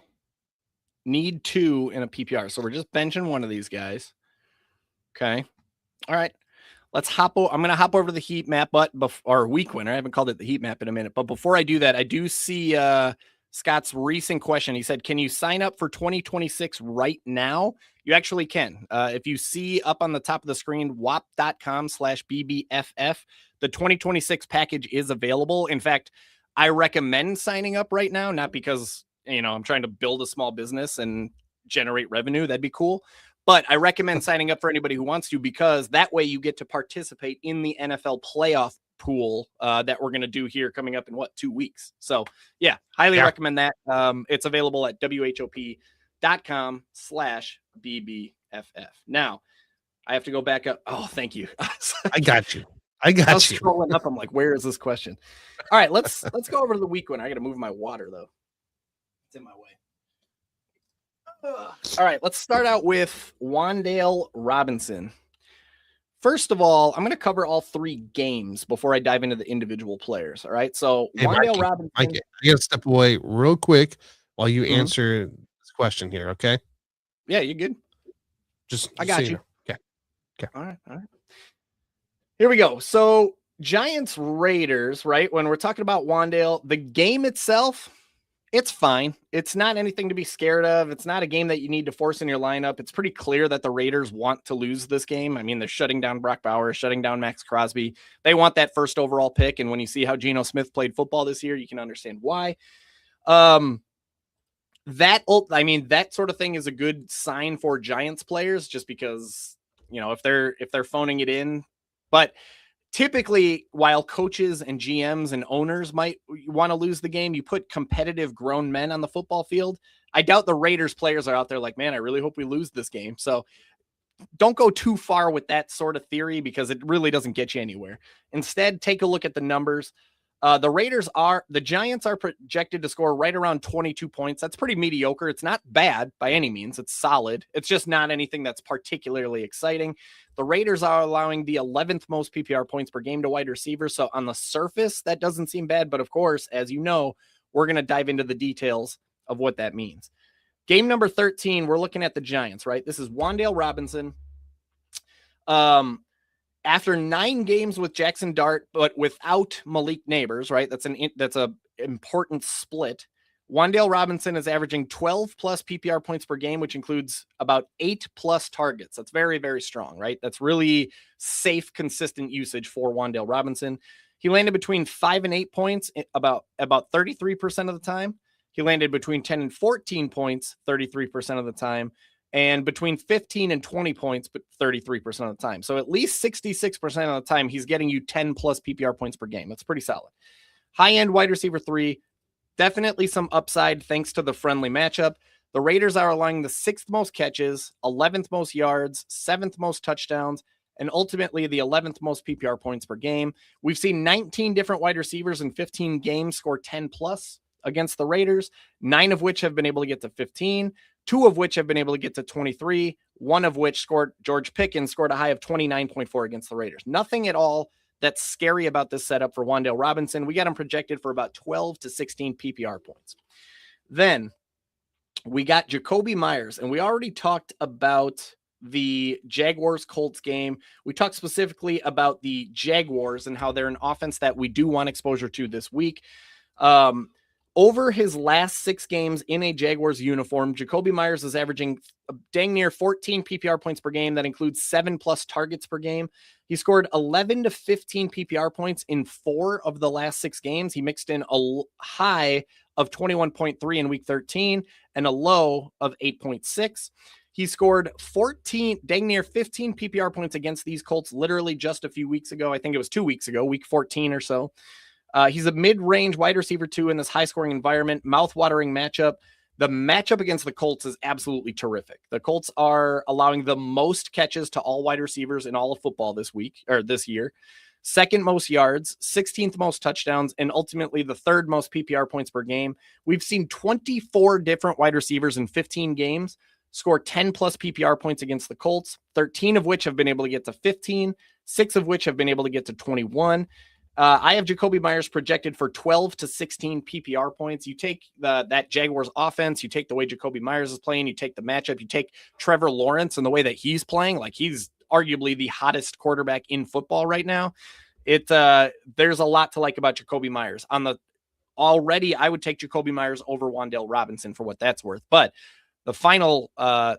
Need 2 in a PPR. So we're just benching one of these guys. Okay. All right. Let's I'm going to hop over to the heat map, or week winner. I haven't called it the heat map in a minute. But before I do that, I do see Scott's recent question. He said, can you sign up for 2026 right now? You actually can. If you see up on the top of the screen, wap.com/BBFF, the 2026 package is available. In fact, I recommend signing up right now, not because, I'm trying to build a small business and generate revenue. That'd be cool. But I recommend signing up for anybody who wants to, because that way you get to participate in the NFL playoff pool that we're going to do here coming up in 2 weeks. So yeah, highly recommend that. It's available at WHOP.com/BBFF. Now I have to go back up. Oh, thank you. I got you. I was scrolling up. I'm like, where is this question? All right, let's go over to the week one. I got to move my water though. It's in my way. All right, let's start out with Wan'Dale Robinson. First of all, I'm going to cover all 3 games before I dive into the individual players. All right, so Wan'Dale Robinson. Mikey, I got to step away real quick while you answer this question here, okay? Yeah, you're good. I got you. Okay. All right. Here we go. So Giants Raiders, right? When we're talking about Wan'Dale, the game itself, it's fine. It's not anything to be scared of. It's not a game that you need to force in your lineup. It's pretty clear that the Raiders want to lose this game. I mean, they're shutting down Brock Bowers, shutting down Max Crosby. They want that first overall pick. And when you see how Geno Smith played football this year, you can understand why. That sort of thing is a good sign for Giants players, just because, if they're phoning it in. But typically, while coaches and GMs and owners might want to lose the game, you put competitive grown men on the football field. I doubt the Raiders players are out there like, man, I really hope we lose this game. So don't go too far with that sort of theory, because it really doesn't get you anywhere. Instead, take a look at the numbers. The Giants are projected to score right around 22 points. That's pretty mediocre. It's not bad by any means. It's solid. It's just not anything that's particularly exciting. The Raiders are allowing the 11th most PPR points per game to wide receivers. So on the surface, that doesn't seem bad. But of course, as you know, we're going to dive into the details of what that means. Game number 13, we're looking at the Giants, right? This is Wan'Dale Robinson. After 9 games with Jackson Dart, but without Malik Neighbors, right? That's a important split. Wan'Dale Robinson is averaging 12 plus PPR points per game, which includes about 8 plus targets. That's very, very strong, right? That's really safe, consistent usage for Wan'Dale Robinson. He landed between 5 and 8 points about 33% of the time. He landed between 10 and 14 points 33% of the time. And between 15 and 20 points, but 33% of the time. So at least 66% of the time, he's getting you 10 plus PPR points per game. That's pretty solid. High-end wide receiver 3, definitely some upside thanks to the friendly matchup. The Raiders are allowing the 6th most catches, 11th most yards, 7th most touchdowns, and ultimately the 11th most PPR points per game. We've seen 19 different wide receivers in 15 games score 10 plus against the Raiders, 9 of which have been able to get to 15. 2 of which have been able to get to 23, 1 of which George Pickens scored a high of 29.4 against the Raiders. Nothing at all that's scary about this setup for Wan'Dale Robinson. We got him projected for about 12 to 16 PPR points. Then we got Jacoby Myers, and we already talked about the Jaguars-Colts game. We talked specifically about the Jaguars and how they're an offense that we do want exposure to this week. Over his last 6 games in a Jaguars uniform, Jacoby Myers is averaging dang near 14 PPR points per game. That includes 7 plus targets per game. He scored 11 to 15 PPR points in 4 of the last 6 games. He mixed in a high of 21.3 in week 13 and a low of 8.6. He scored dang near 15 PPR points against these Colts literally just a few weeks ago. I think it was 2 weeks ago, week 14 or so. He's a mid-range wide receiver 2 in this high-scoring environment, mouth-watering matchup. The matchup against the Colts is absolutely terrific. The Colts are allowing the most catches to all wide receivers in all of football this year. 2nd most yards, 16th most touchdowns, and ultimately the 3rd most PPR points per game. We've seen 24 different wide receivers in 15 games score 10 plus PPR points against the Colts, 13 of which have been able to get to 15, 6 of which have been able to get to 21. I have Jacoby Myers projected for 12 to 16 PPR points. You take that Jaguars offense, you take the way Jacoby Myers is playing, you take the matchup, you take Trevor Lawrence and the way that he's playing, like he's arguably the hottest quarterback in football right now. There's a lot to like about Jacoby Myers. On the already I would take Jacoby Myers over Wan'Dale Robinson for what that's worth. But the final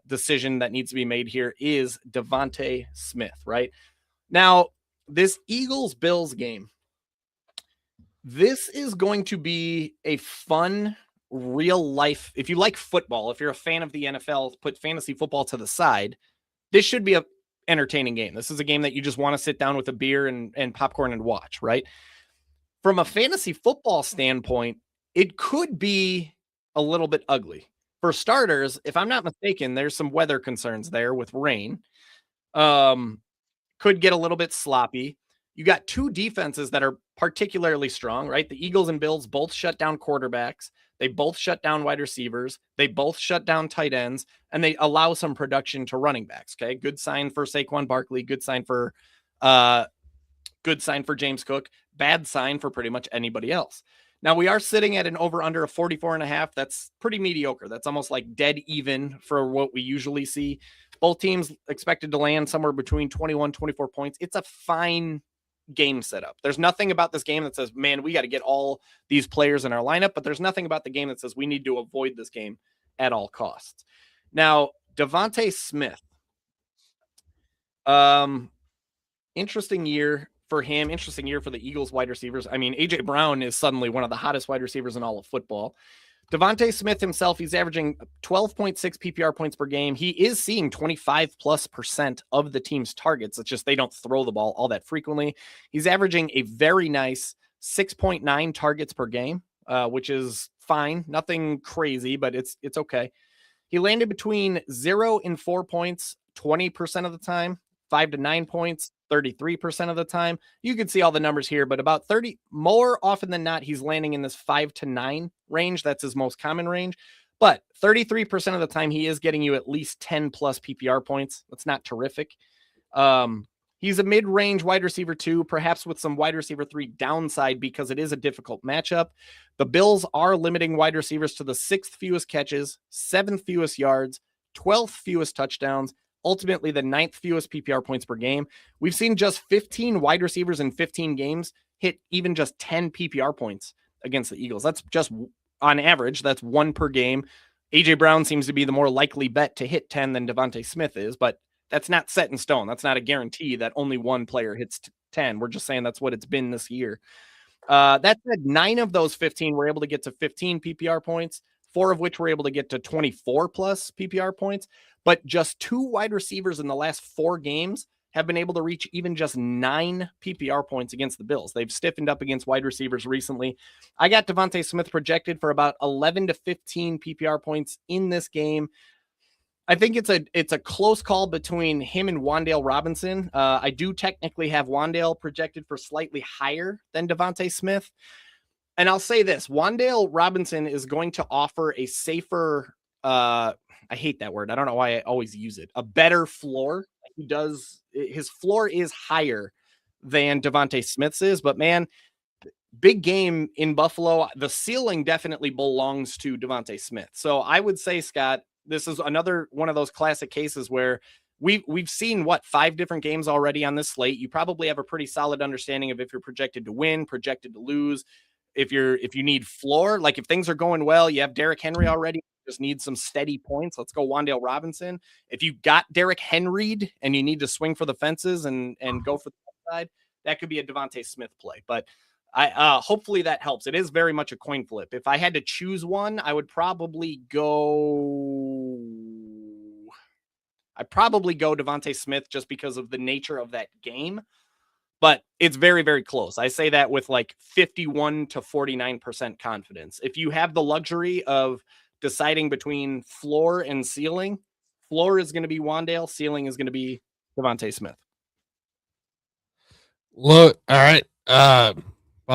decision that needs to be made here is Devontae Smith, right? Now, this Eagles-Bills game, this is going to be a fun, real life. If you like football, if you're a fan of the NFL, put fantasy football to the side, this should be a entertaining game. This is a game that you just want to sit down with a beer and popcorn and watch, right? From a fantasy football standpoint, it could be a little bit ugly. For starters, if I'm not mistaken, there's some weather concerns there with rain. Could get a little bit sloppy. You got two defenses that are particularly strong, right? The Eagles and Bills both shut down quarterbacks. They both shut down wide receivers. They both shut down tight ends, and they allow some production to running backs. Okay. Good sign for Saquon Barkley. Good sign for James Cook. Bad sign for pretty much anybody else. Now we are sitting at an over under of 44.5. That's pretty mediocre. That's almost like dead even for what we usually see. Both teams expected to land somewhere between 21, 24 points. It's a fine game setup. There's nothing about this game that says, man, we got to get all these players in our lineup, but there's nothing about the game that says we need to avoid this game at all costs. Now, Devontae Smith, interesting year for him, interesting year for the Eagles wide receivers. I mean, AJ Brown is suddenly one of the hottest wide receivers in all of football. Devontae Smith himself, he's averaging 12.6 PPR points per game. He is seeing 25+% of the team's targets. It's just they don't throw the ball all that frequently. He's averaging a very nice 6.9 targets per game, which is fine. Nothing crazy, but it's okay. He landed between 0 and 4 points 20% of the time, 5 to 9 points 33% of the time. You can see all the numbers here, but about 30 more often than not, he's landing in this 5 to 9 range. That's his most common range. But 33% of the time, he is getting you at least 10 plus PPR points. That's not terrific. He's a mid-range wide receiver 2, perhaps with some wide receiver 3 downside because it is a difficult matchup. The Bills are limiting wide receivers to the 6th fewest catches, 7th fewest yards, 12th fewest touchdowns, ultimately the 9th fewest PPR points per game. We've seen just 15 wide receivers in 15 games hit even just 10 PPR points against the Eagles. That's just on average. That's 1 per game. AJ Brown seems to be the more likely bet to hit 10 than Devontae Smith is, but that's not set in stone. That's not a guarantee that only one player hits 10. We're just saying that's what it's been this year. That said, 9 of those 15 were able to get to 15 PPR points, 4 of which were able to get to 24 plus PPR points. But just 2 wide receivers in the last 4 games have been able to reach even just 9 PPR points against the Bills. They've stiffened up against wide receivers recently. I got Devontae Smith projected for about 11 to 15 PPR points in this game. I think it's a close call between him and Wan'Dale Robinson. I do technically have Wan'Dale projected for slightly higher than Devontae Smith. And I'll say this, Wan'Dale Robinson is going to offer a safer, I hate that word. I don't know why I always use it. A better floor. His floor is higher than Devontae Smith's is, but man, big game in Buffalo. The ceiling definitely belongs to Devontae Smith. So I would say, Scott, this is another one of those classic cases where we've seen 5 different games already on this slate. You probably have a pretty solid understanding of if you're projected to win, projected to lose. If you need floor, like if things are going well, you have Derrick Henry already. Just need some steady points. Let's go Wan'Dale Robinson. If you got Derrick Henry and you need to swing for the fences and go for the side, that could be a Devontae Smith play. But hopefully that helps. It is very much a coin flip. If I had to choose one, I would probably go Devontae Smith just because of the nature of that game. But it's very, very close. I say that with like 51 to 49% confidence. If you have the luxury of deciding between floor and ceiling, floor is going to be Wan'Dale, ceiling is going to be Devontae Smith. Look, all right. By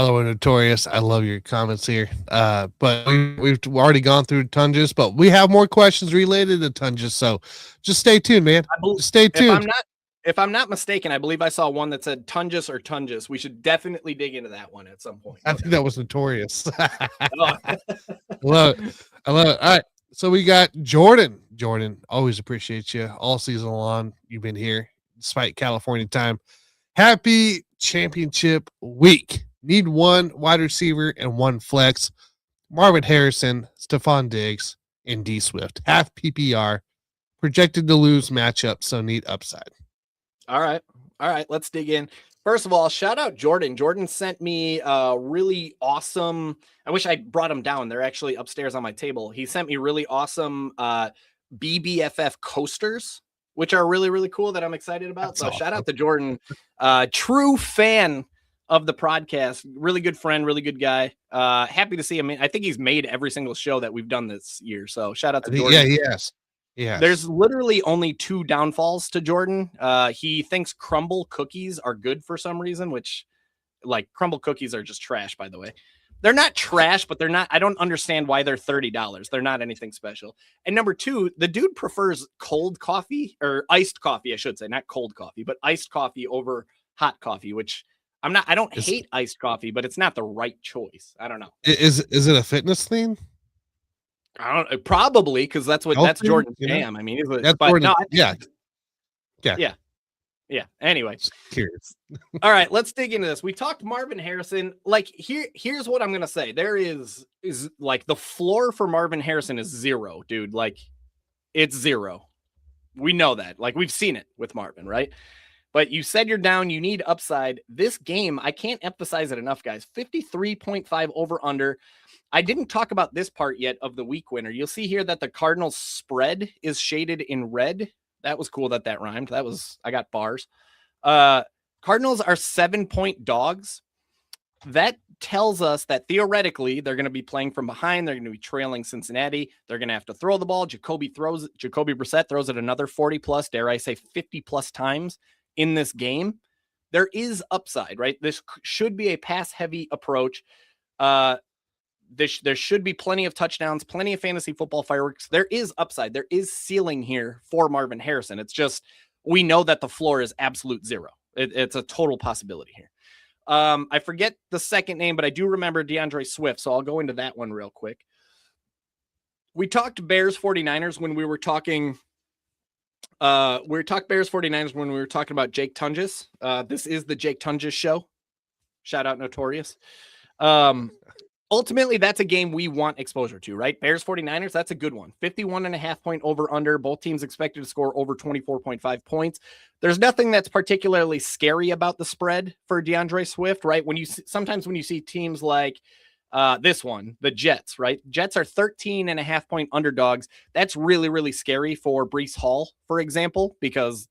the way, Notorious, I love your comments here. But we've already gone through Tungus, but we have more questions related to Tungus. So just stay tuned, man. Stay tuned. If I'm not mistaken, I believe I saw one that said Tungus or Tungus. We should definitely dig into that one at some point. I think that was Notorious. I love it. All right. So we got Jordan. Jordan, always appreciate you all season long. You've been here despite California time. Happy championship week. Need one wide receiver and one flex. Marvin Harrison, Stephon Diggs, and D Swift. Half PPR. Projected to lose matchup, so need upside. All right. Let's dig in. First of all, shout out Jordan. Jordan sent me a really awesome. I wish I brought them down. They're actually upstairs on my table. He sent me really awesome BBFF coasters, which are really, really cool that I'm excited about. That's so awesome. Shout out to Jordan. True fan of the podcast. Really good friend, really good guy. Happy to see him. I think he's made every single show that we've done this year. So shout out to Jordan. Yeah, yes. Yeah. There's literally only 2 downfalls to Jordan. He thinks crumble cookies are good for some reason, which like crumble cookies are just trash, by the way. They're not trash, but they're not. I don't understand why they're $30. They're not anything special. And number 2, the dude prefers cold coffee or iced coffee, I should say, not cold coffee, but iced coffee over hot coffee, which I don't hate iced coffee, but it's not the right choice. I don't know. Is it a fitness thing? I don't probably because that's Jordan's jam. I mean, that's but Jordan, no, yeah. Anyway, curious. All right, let's dig into this. We talked Marvin Harrison. Like here's what I'm gonna say. There is like the floor for Marvin Harrison is 0, dude. Like it's 0. We know that. Like we've seen it with Marvin, right? But you said you're down. You need upside. This game, I can't emphasize it enough, guys. 53.5 over under. I didn't talk about this part yet of the week winner. You'll see here that the Cardinals spread is shaded in red. That was cool that rhymed. I got bars. Cardinals are 7-point dogs. That tells us that theoretically they're going to be playing from behind. They're going to be trailing Cincinnati. They're going to have to throw the ball. Jacoby Brissett throws it another 40 plus, dare I say 50 plus times in this game. There is upside, right? This should be a pass heavy approach. There should be plenty of touchdowns, plenty of fantasy football fireworks. There is upside. There is ceiling here for Marvin Harrison. It's just, we know that the floor is absolute 0. It's a total possibility here. I forget the second name, but I do remember DeAndre Swift. So I'll go into that one real quick. We talked Bears 49ers when we were talking. Bears 49ers when we were talking about Jake Tunges. This is the Jake Tunges show. Shout out Notorious. Ultimately, that's a game we want exposure to, right? Bears 49ers, that's a good one. 51.5 point over under. Both teams expected to score over 24.5 points. There's nothing that's particularly scary about the spread for DeAndre Swift, right? Sometimes when you see teams like this one, the Jets, right? Jets are 13.5 point underdogs. That's really, really scary for Breece Hall, for example, because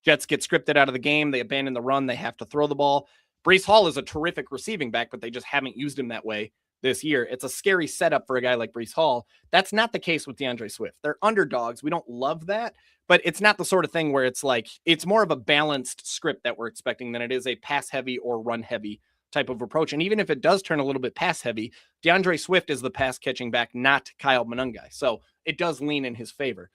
Jets get scripted out of the game. They abandon the run. They have to throw the ball. Breece Hall is a terrific receiving back, but they just haven't used him that way this year. It's a scary setup for a guy like Breece Hall. That's not the case with DeAndre Swift. They're underdogs. We don't love that, but it's not the sort of thing where it's like, it's more of a balanced script that we're expecting than it is a pass heavy or run heavy type of approach. And even if it does turn a little bit pass heavy, DeAndre Swift is the pass catching back, not Kyle Monangai. So it does lean in his favor.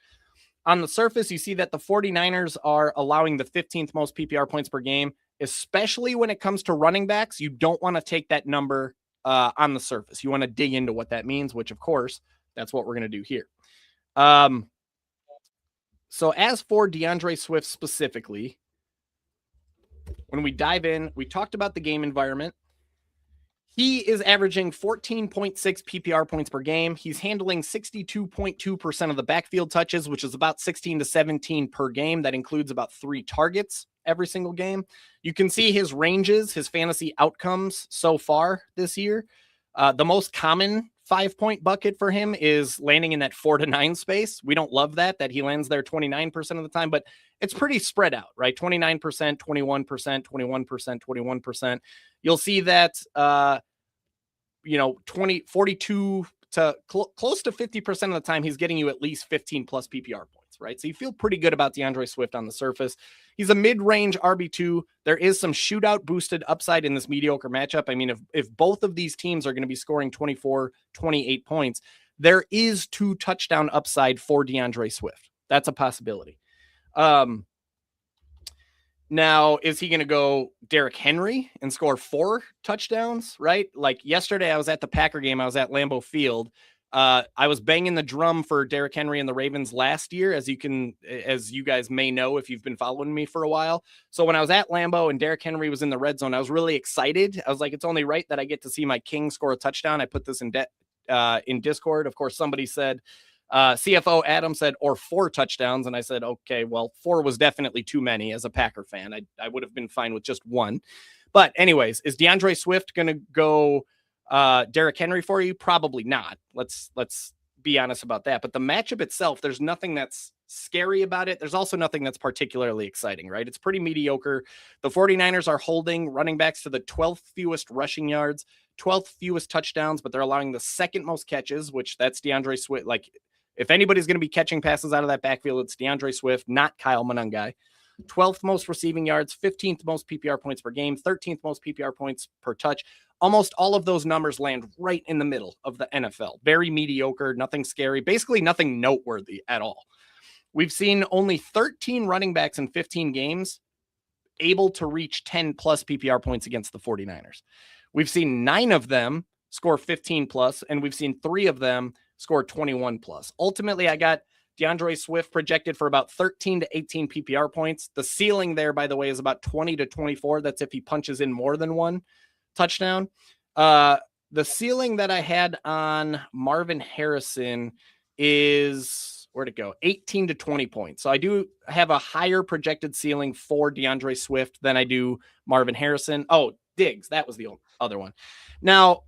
On the surface, you see that the 49ers are allowing the 15th most PPR points per game, especially when it comes to running backs. You don't want to take that number on the surface. You want to dig into what that means, which of course, that's what we're going to do here. So as for DeAndre Swift specifically, when we dive in, we talked about the game environment. He is averaging 14.6 PPR points per game. He's handling 62.2% of the backfield touches, which is about 16 to 17 per game. That includes about 3 targets every single game. You can see his ranges, his fantasy outcomes so far this year. The most common 5-point bucket for him is landing in that 4 to 9 space. We don't love that he lands there 29% of the time, but it's pretty spread out, right? 29%, 21%, 21%, 21%. You'll see that, 42 to close to 50% of the time, he's getting you at least 15 plus PPR points, right? So you feel pretty good about DeAndre Swift on the surface. He's a mid-range RB2. There is some shootout boosted upside in this mediocre matchup. I mean, if both of these teams are going to be scoring 24, 28 points, there is 2 touchdown upside for DeAndre Swift. That's a possibility. Now, is he going to go Derrick Henry and score 4 touchdowns, right? Like yesterday, I was at the Packer game. I was at Lambeau Field. I was banging the drum for Derrick Henry and the Ravens last year, as you guys may know if you've been following me for a while. So when I was at Lambeau and Derrick Henry was in the red zone, I was really excited. I was like, it's only right that I get to see my king score a touchdown. I put this in Discord. Of course, somebody said, CFO Adam said, or 4 touchdowns. And I said, okay, well, 4 was definitely too many as a Packer fan. I would have been fine with just 1. But anyways, is DeAndre Swift going to go Derrick Henry for you? Probably not. Let's be honest about that. But the matchup itself, there's nothing that's scary about it. There's also nothing that's particularly exciting, right? It's pretty mediocre. The 49ers are holding running backs to the 12th fewest rushing yards, 12th fewest touchdowns, but they're allowing the 2nd most catches, which that's DeAndre Swift. Like, if anybody's going to be catching passes out of that backfield, it's DeAndre Swift, not Kyle Monangai. 12th most receiving yards, 15th most PPR points per game, 13th most PPR points per touch. Almost all of those numbers land right in the middle of the NFL. Very mediocre, nothing scary, basically nothing noteworthy at all. We've seen only 13 running backs in 15 games able to reach 10 plus PPR points against the 49ers. We've seen 9 of them score 15 plus, and we've seen 3 of them score 21 plus. Ultimately, I got DeAndre Swift projected for about 13 to 18 PPR points. The ceiling there, by the way, is about 20 to 24. That's if he punches in more than 1 touchdown. The ceiling that I had on Marvin Harrison is, where'd it go? 18 to 20 points. So I do have a higher projected ceiling for DeAndre Swift than I do Marvin Harrison. Oh, Diggs. That was the other one. Now,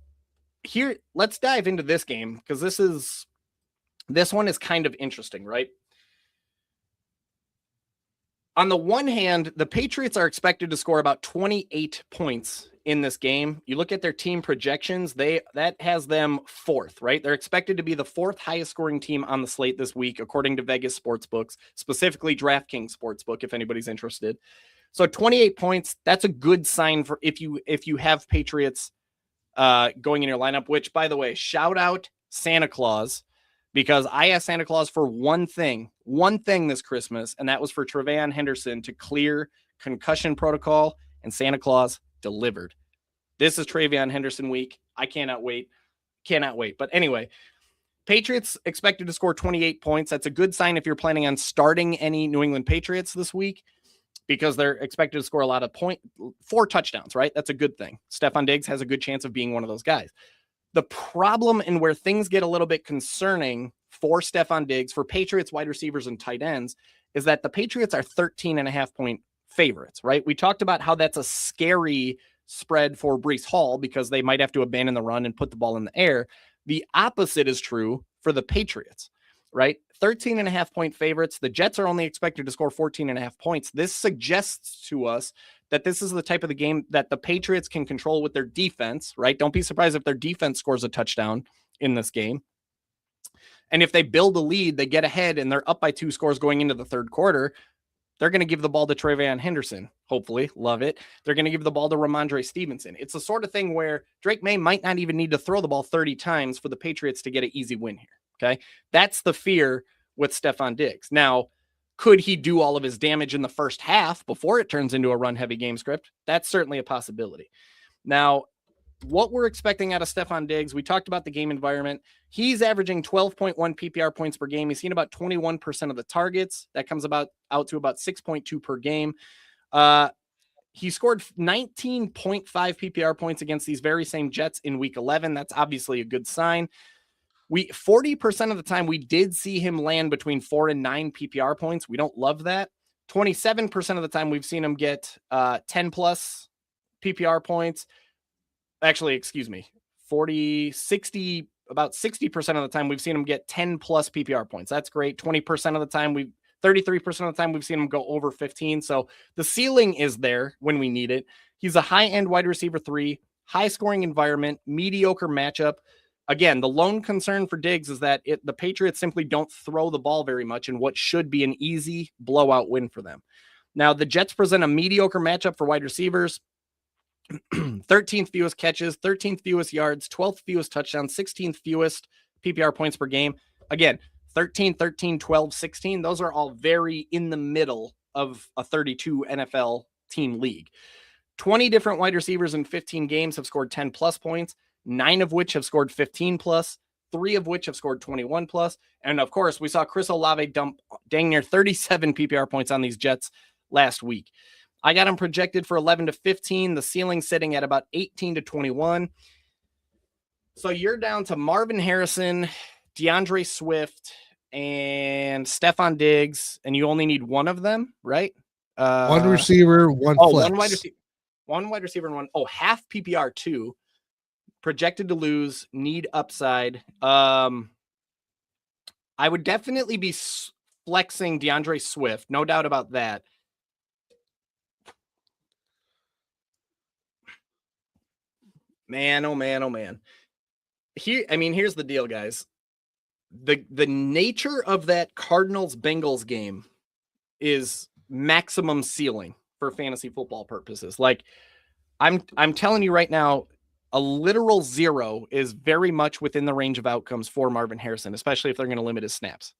here, let's dive into this game, because this one is kind of interesting, right? On the one hand, the Patriots are expected to score about 28 points in this game. You look at their team projections, that has them 4th, right? They're expected to be the 4th highest scoring team on the slate this week, according to Vegas Sportsbooks, specifically DraftKings Sportsbook, if anybody's interested. So 28 points, that's a good sign for if you have Patriots going in your lineup, which, by the way, shout out Santa Claus, because I asked Santa Claus for one thing this Christmas, and that was for Tre'Veon Henderson to clear concussion protocol, and Santa Claus delivered. This is Tre'Veon Henderson week. I cannot wait. But anyway, Patriots expected to score 28 points. That's a good sign if you're planning on starting any New England Patriots this week, because they're expected to score a lot of 4 touchdowns, right? That's a good thing. Stephon Diggs has a good chance of being one of those guys. The problem, and where things get a little bit concerning for Stephon Diggs, for Patriots wide receivers and tight ends, is that the Patriots are 13.5 point favorites, right? We talked about how that's a scary spread for Breece Hall because they might have to abandon the run and put the ball in the air. The opposite is true for the Patriots, right? 13.5 point favorites. The Jets are only expected to score 14.5 points. This suggests to us that this is the type of the game that the Patriots can control with their defense, right? Don't be surprised if their defense scores a touchdown in this game. And if they build a lead, they get ahead and they're up by 2 scores going into the third quarter, they're going to give the ball to Tre'Veon Henderson. Hopefully. Love it. They're going to give the ball to Ramondre Stevenson. It's the sort of thing where Drake May might not even need to throw the ball 30 times for the Patriots to get an easy win here. Okay. That's the fear with Stephon Diggs. Now, could he do all of his damage in the first half before it turns into a run-heavy game script? That's certainly a possibility. Now, what we're expecting out of Stephon Diggs, we talked about the game environment. He's averaging 12.1 PPR points per game. He's seen about 21% of the targets. That comes out to about 6.2 per game. He scored 19.5 PPR points against these very same Jets in week 11. That's obviously a good sign. 40% of the time we did see him land between 4 and 9 PPR points. We don't love that. 27% of the time we've seen him get 10 plus PPR points. Actually, excuse me, 60, about 60% of the time we've seen him get 10 plus PPR points. That's great. 20% of the time 33% of the time we've seen him go over 15. So the ceiling is there when we need it. He's a high-end wide receiver 3, high scoring environment, mediocre matchup. Again, the lone concern for Diggs is that the Patriots simply don't throw the ball very much in what should be an easy blowout win for them. Now, the Jets present a mediocre matchup for wide receivers. 13th fewest catches, 13th fewest yards, 12th fewest touchdowns, 16th fewest PPR points per game. Again, 13, 13, 12, 16. Those are all very in the middle of a 32 NFL team league. 20 different wide receivers in 15 games have scored 10 plus points, 9 of which have scored 15 plus. 3 of which have scored 21 plus. And of course, we saw Chris Olave dump dang near 37 PPR points on these Jets last week. I got him projected for 11 to 15, the ceiling sitting at about 18 to 21. So you're down to Marvin Harrison, DeAndre Swift, and Stephon Diggs, and you only need one of them, right? One receiver, one flex. One wide receiver and one. Oh, half PPR, 2. Projected to lose, need upside. I would definitely be flexing DeAndre Swift, no doubt about that. Man, oh man, oh man. Here's the deal, guys. The nature of that Cardinals-Bengals game is maximum ceiling for fantasy football purposes. Like, I'm telling you right now, a literal 0 is very much within the range of outcomes for Marvin Harrison, especially if they're going to limit his snaps.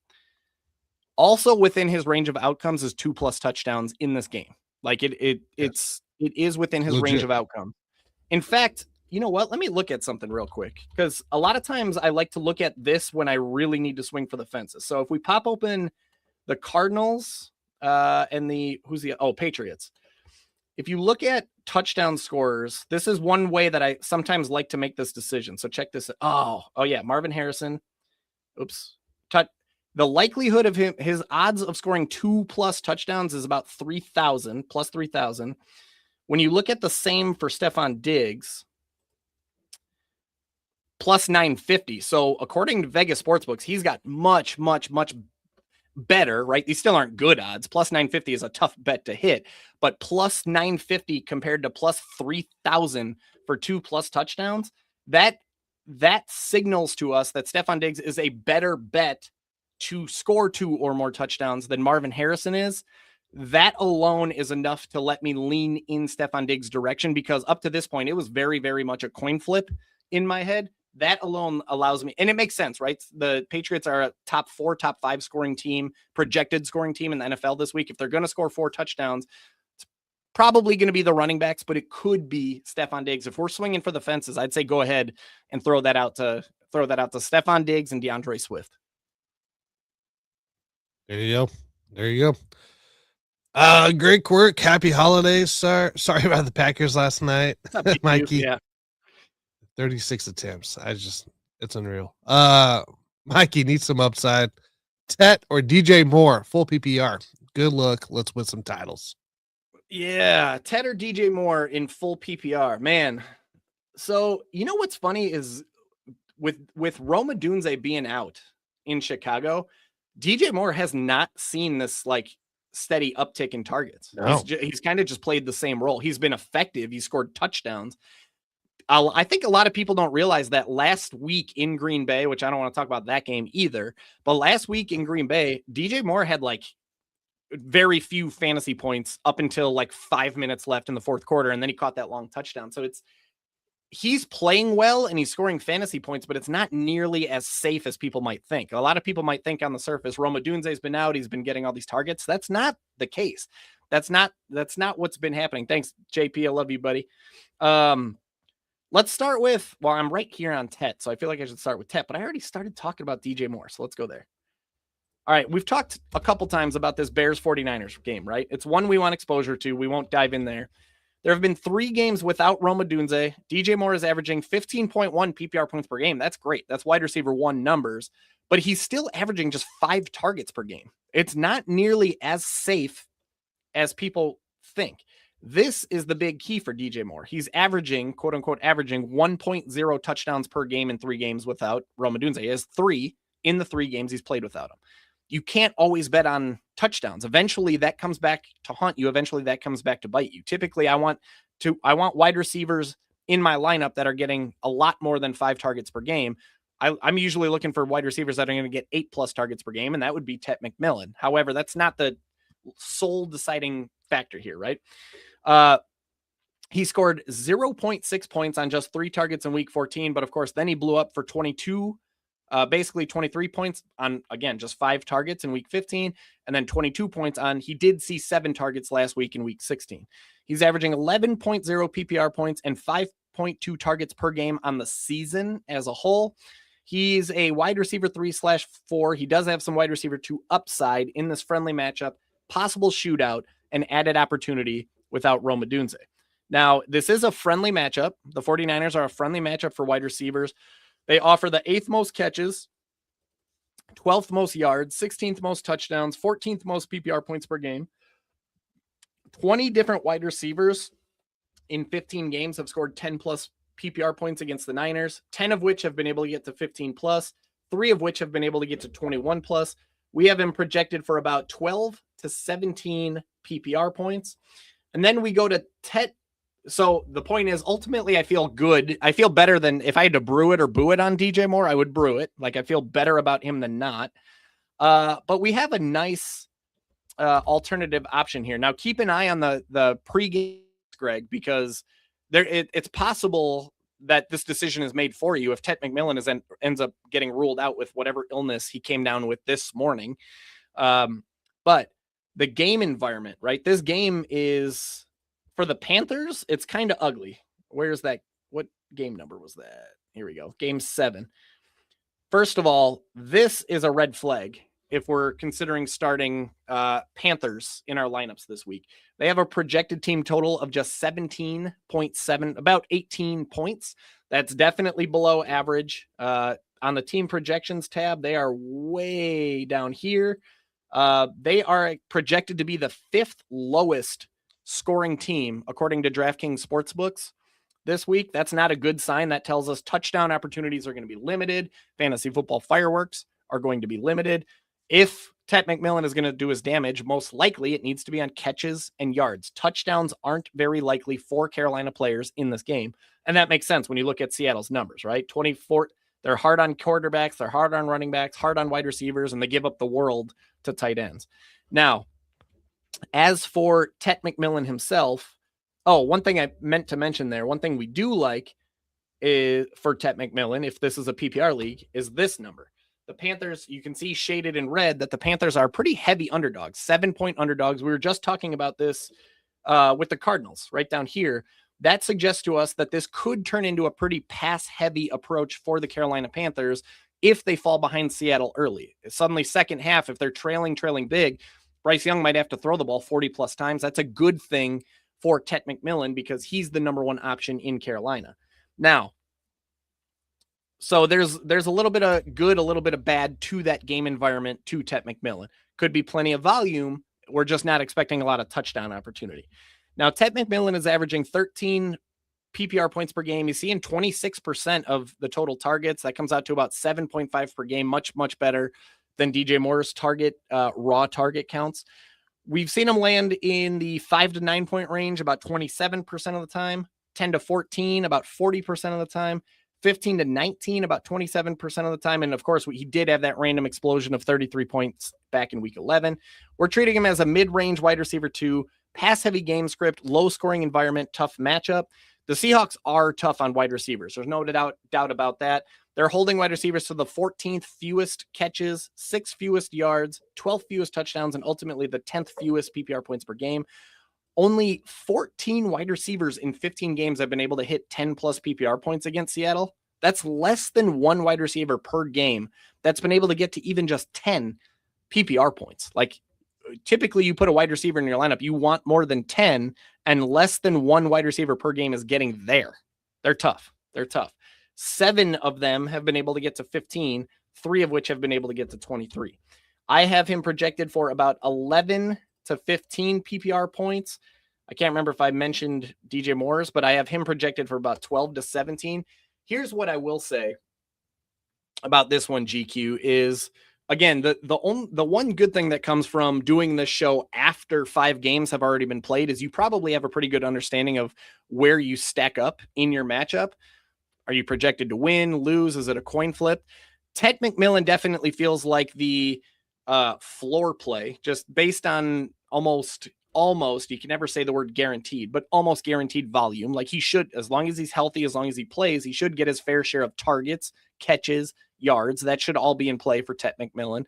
Also within his range of outcomes is 2+ touchdowns in this game. Like it is within his range of outcome. In fact, you know what? Let me look at something real quick, because a lot of times I like to look at this when I really need to swing for the fences. So if we pop open the Cardinals and Patriots. If you look at touchdown scorers, this is one way that I sometimes like to make this decision. So check this. Oh yeah. Marvin Harrison. Oops. The likelihood of his odds of scoring 2+ touchdowns is about 3,000 plus 3,000. When you look at the same for Stephon Diggs, plus 950. So according to Vegas Sportsbooks, he's got much, much, much better, right? These still aren't good odds. Plus 950 is a tough bet to hit, but plus 950 compared to plus 3,000 for 2+ touchdowns, that signals to us that Stephon Diggs is a better bet to score 2 or more touchdowns than Marvin Harrison is. That alone is enough to let me lean in Stephon Diggs' direction, because up to this point, it was very, very much a coin flip in my head. That alone allows me, and it makes sense, right? The Patriots are a top 4, top 5 scoring team, projected scoring team in the NFL this week. If they're going to score 4 touchdowns, it's probably going to be the running backs, but it could be Stephon Diggs. If we're swinging for the fences, I'd say go ahead and throw that out to Stephon Diggs and DeAndre Swift. There you go. Great work. Happy holidays. Sorry about the Packers last night, Mikey. Yeah. 36 attempts. It's unreal. Mikey needs some upside. Tet or DJ Moore, full PPR. Good luck. Let's win some titles. Yeah, Tet or DJ Moore in full PPR, man. So you know what's funny is with Rome Odunze being out in Chicago, DJ Moore has not seen this like steady uptick in targets. No. He's kind of just played the same role. He's been effective. He scored touchdowns. I think a lot of people don't realize that last week in Green Bay, which I don't want to talk about that game either, but last week in Green Bay, DJ Moore had like very few fantasy points up until like 5 minutes left in the fourth quarter, and then he caught that long touchdown. So he's playing well and he's scoring fantasy points, but it's not nearly as safe as people might think. A lot of people might think on the surface, Rome Odunze's been out, he's been getting all these targets. That's not the case. That's not what's been happening. Thanks, JP. I love you, buddy. Let's start with, well, I'm right here on Tet, so I feel like I should start with Tet, but I already started talking about DJ Moore, so let's go there. All right, we've talked a couple times about this Bears 49ers game, right? It's one we want exposure to. We won't dive in there. There have been 3 games without Rome Odunze. DJ Moore is averaging 15.1 PPR points per game. That's great. That's wide receiver 1 numbers, but he's still averaging just 5 targets per game. It's not nearly as safe as people think. This is the big key for DJ Moore. He's averaging, quote unquote, averaging 1.0 touchdowns per game in 3 games without Rome Odunze. He has 3 in the 3 games he's played without him. You can't always bet on touchdowns. Eventually that comes back to haunt you. Eventually that comes back to bite you. Typically I want wide receivers in my lineup that are getting a lot more than 5 targets per game. I'm usually looking for wide receivers that are going to get 8+ targets per game, and that would be Tet McMillan. However, that's not the sole deciding factor here, right? He scored 0.6 points on just 3 targets in week 14, but of course, then he blew up for basically 23 points on, again, just 5 targets in week 15, and then 22 points on, he did see 7 targets last week in week 16. He's averaging 11.0 PPR points and 5.2 targets per game on the season as a whole. He's a wide receiver 3/4. He does have some wide receiver 2 upside in this friendly matchup, possible shootout, and added opportunity without Rome Odunze. Now, this is a friendly matchup. The 49ers are a friendly matchup for wide receivers. They offer the 8th most catches, 12th most yards, 16th most touchdowns, 14th most PPR points per game. 20 different wide receivers in 15 games have scored 10 plus PPR points against the Niners, 10 of which have been able to get to 15 plus, 3 of which have been able to get to 21 plus. We have him projected for about 12 to 17 PPR points. And then we go to Tet. So the point is, ultimately, I feel good. I feel better than if I had to brew it or boo it on DJ Moore, I would brew it. Like, I feel better about him than not. But we have a nice alternative option here. Now, keep an eye on the pregame, Greg, because it's possible that this decision is made for you if Tet McMillan ends up getting ruled out with whatever illness he came down with this morning. But the game environment, right? This game is, for the Panthers, it's kind of ugly. Where's that? What game number was that? Here we go. Game 7. First of all, this is a red flag if we're considering starting Panthers in our lineups this week. They have a projected team total of just 17.7, about 18 points. That's definitely below average. On the team projections tab, they are way down here. They are projected to be the 5th lowest scoring team, according to DraftKings Sportsbooks this week. That's not a good sign. That tells us touchdown opportunities are going to be limited. Fantasy football fireworks are going to be limited. If Tet McMillan is going to do his damage, most likely it needs to be on catches and yards. Touchdowns aren't very likely for Carolina players in this game. And that makes sense when you look at Seattle's numbers, right? 24, they're hard on quarterbacks, they're hard on running backs, hard on wide receivers, and they give up the world to tight ends. Now, as for Tet McMillan himself, one thing I meant to mention there, one thing we do like is for Tet McMillan, if this is a PPR league, is this number. The Panthers, you can see shaded in red that the Panthers are pretty heavy underdogs, 7-point underdogs. We were just talking about this with the Cardinals right down here. That suggests to us that this could turn into a pretty pass-heavy approach for the Carolina Panthers if they fall behind Seattle early. Suddenly, second half, if they're trailing big, Bryce Young might have to throw the ball 40-plus times. That's a good thing for Tet McMillan because he's the number one option in Carolina. Now, so there's a little bit of good, a little bit of bad to that game environment to Tet McMillan. Could be plenty of volume. We're just not expecting a lot of touchdown opportunity. Now, Tet McMillan is averaging 13 PPR points per game. He's seeing 26% of the total targets. That comes out to about 7.5 per game, much, much better than DJ Moore's raw target counts. We've seen him land in the 5 to 9 point range about 27% of the time, 10 to 14 about 40% of the time, 15 to 19 about 27% of the time. And of course, he did have that random explosion of 33 points back in week 11. We're treating him as a mid-range wide receiver 2, pass-heavy game script, low-scoring environment, tough matchup. The Seahawks are tough on wide receivers. There's no doubt about that. They're holding wide receivers to the 14th fewest catches, 6th fewest yards, 12th fewest touchdowns, and ultimately the 10th fewest PPR points per game. Only 14 wide receivers in 15 games have been able to hit 10 plus PPR points against Seattle. That's less than one wide receiver per game that's been able to get to even just 10 PPR points. Like, typically you put a wide receiver in your lineup, you want more than 10, and less than one wide receiver per game is getting there. They're tough. 7 of them have been able to get to 15, 3 of which have been able to get to 23. I have him projected for about 11 to 15 PPR points. I can't remember if I mentioned DJ Moore's, but I have him projected for about 12 to 17. Here's what I will say about this one, GQ, is, again, the one good thing that comes from doing this show after 5 games have already been played is you probably have a pretty good understanding of where you stack up in your matchup. Are you projected to win, lose? Is it a coin flip? Tet McMillan definitely feels like the floor play, just based on almost, you can never say the word guaranteed, but almost guaranteed volume. Like, he should, as long as he's healthy, as long as he plays, he should get his fair share of targets, catches, yards. That should all be in play for Tet McMillan.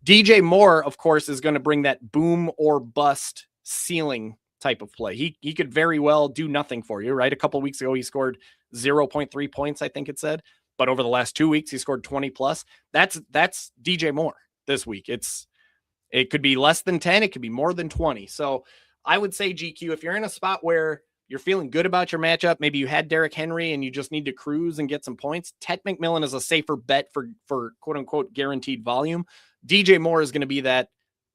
DJ Moore, of course, is going to bring that boom or bust ceiling type of play. He could very well do nothing for you, right? A couple weeks ago, he scored 0.3 points, I think it said. but over the last 2 weeks, he scored 20 plus. That's DJ Moore this week. It could be less than 10. It could be more than 20. So I would say, GQ, if you're in a spot where you're feeling good about your matchup, maybe you had Derrick Henry and you just need to cruise and get some points, Ted McMillan is a safer bet for quote unquote guaranteed volume. DJ Moore is going to be that,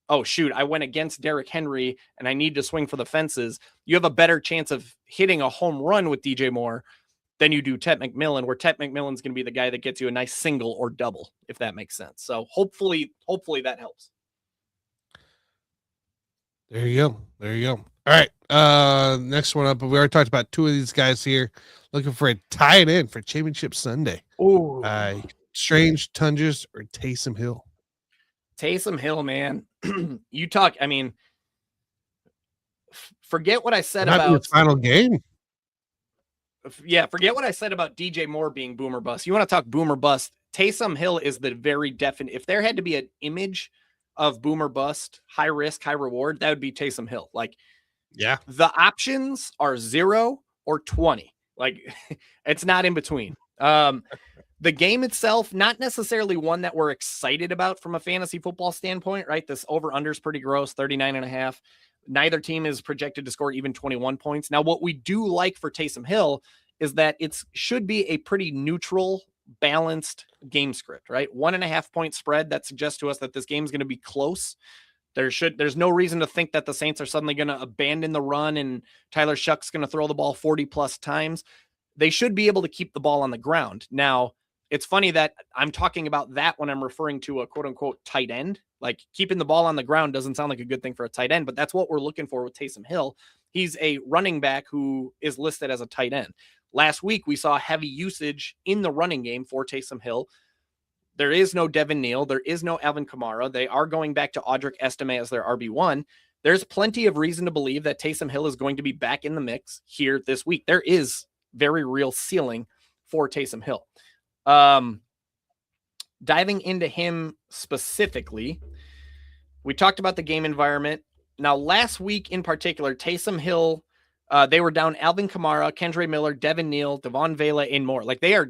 oh shoot, I went against Derrick Henry and I need to swing for the fences. You have a better chance of hitting a home run with DJ Moore than you do Ted McMillan, where Ted McMillan's going to be the guy that gets you a nice single or double, if that makes sense. So hopefully that helps. There you go. All right. Next one up. We already talked about two of these guys here. Looking for a tight end for Championship Sunday. Oh, Strange, Tunges, or Taysom Hill? Taysom Hill, man. Forget what I said about his final game. Yeah, forget what I said about DJ Moore being boomer bust. You want to talk boomer bust? Taysom Hill is the very definite. If there had to be an image of boomer bust, high risk, high reward, that would be Taysom Hill. Like, yeah, the options are 0 or 20. Like, it's not in between. The game itself, not necessarily one that we're excited about from a fantasy football standpoint, right? This over-under is pretty gross, 39.5. Neither team is projected to score even 21 points. Now, what we do like for Taysom Hill is that it should be a pretty neutral, balanced game script, right? 1.5 point spread that suggests to us that this game is going to be close. There's no reason to think that the Saints are suddenly going to abandon the run and Tyler Shuck's going to throw the ball 40 plus times. They should be able to keep the ball on the ground. Now, it's funny that I'm talking about that when I'm referring to a quote unquote tight end. Like, keeping the ball on the ground doesn't sound like a good thing for a tight end, but that's what we're looking for with Taysom Hill. He's a running back who is listed as a tight end. Last week, we saw heavy usage in the running game for Taysom Hill. There is no Devin Neal. There is no Alvin Kamara. They are going back to Audric Estime as their RB1. There's plenty of reason to believe that Taysom Hill is going to be back in the mix here this week. There is very real ceiling for Taysom Hill. Diving into him specifically, we talked about the game environment. Now, last week in particular, Taysom Hill, they were down Alvin Kamara, Kendre Miller, Devin Neal, Devon Vela, and more. Like, they are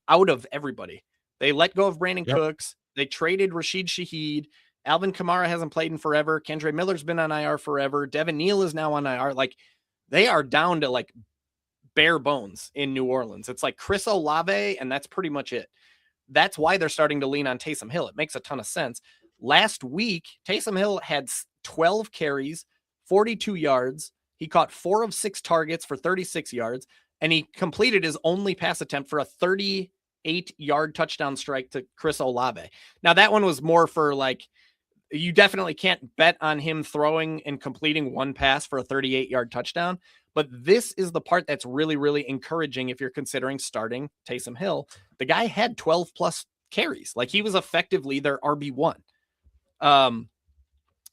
out of everybody. They let go of Brandon Cooks. They traded Rashid Shaheed. Alvin Kamara hasn't played in forever. Kendre Miller's been on IR forever. Devin Neal is now on IR. Like, they are down to like bare bones in New Orleans. It's like Chris Olave, and that's pretty much it. That's why they're starting to lean on Taysom Hill. It makes a ton of sense. Last week, Taysom Hill had 12 carries, 42 yards. He caught 4 of 6 targets for 36 yards, and he completed his only pass attempt for a 38-yard touchdown strike to Chris Olave. Now, that one was more for like, you definitely can't bet on him throwing and completing one pass for a 38-yard touchdown. But this is the part that's really, really encouraging if you're considering starting Taysom Hill. The guy had 12 plus carries. Like, he was effectively their RB1.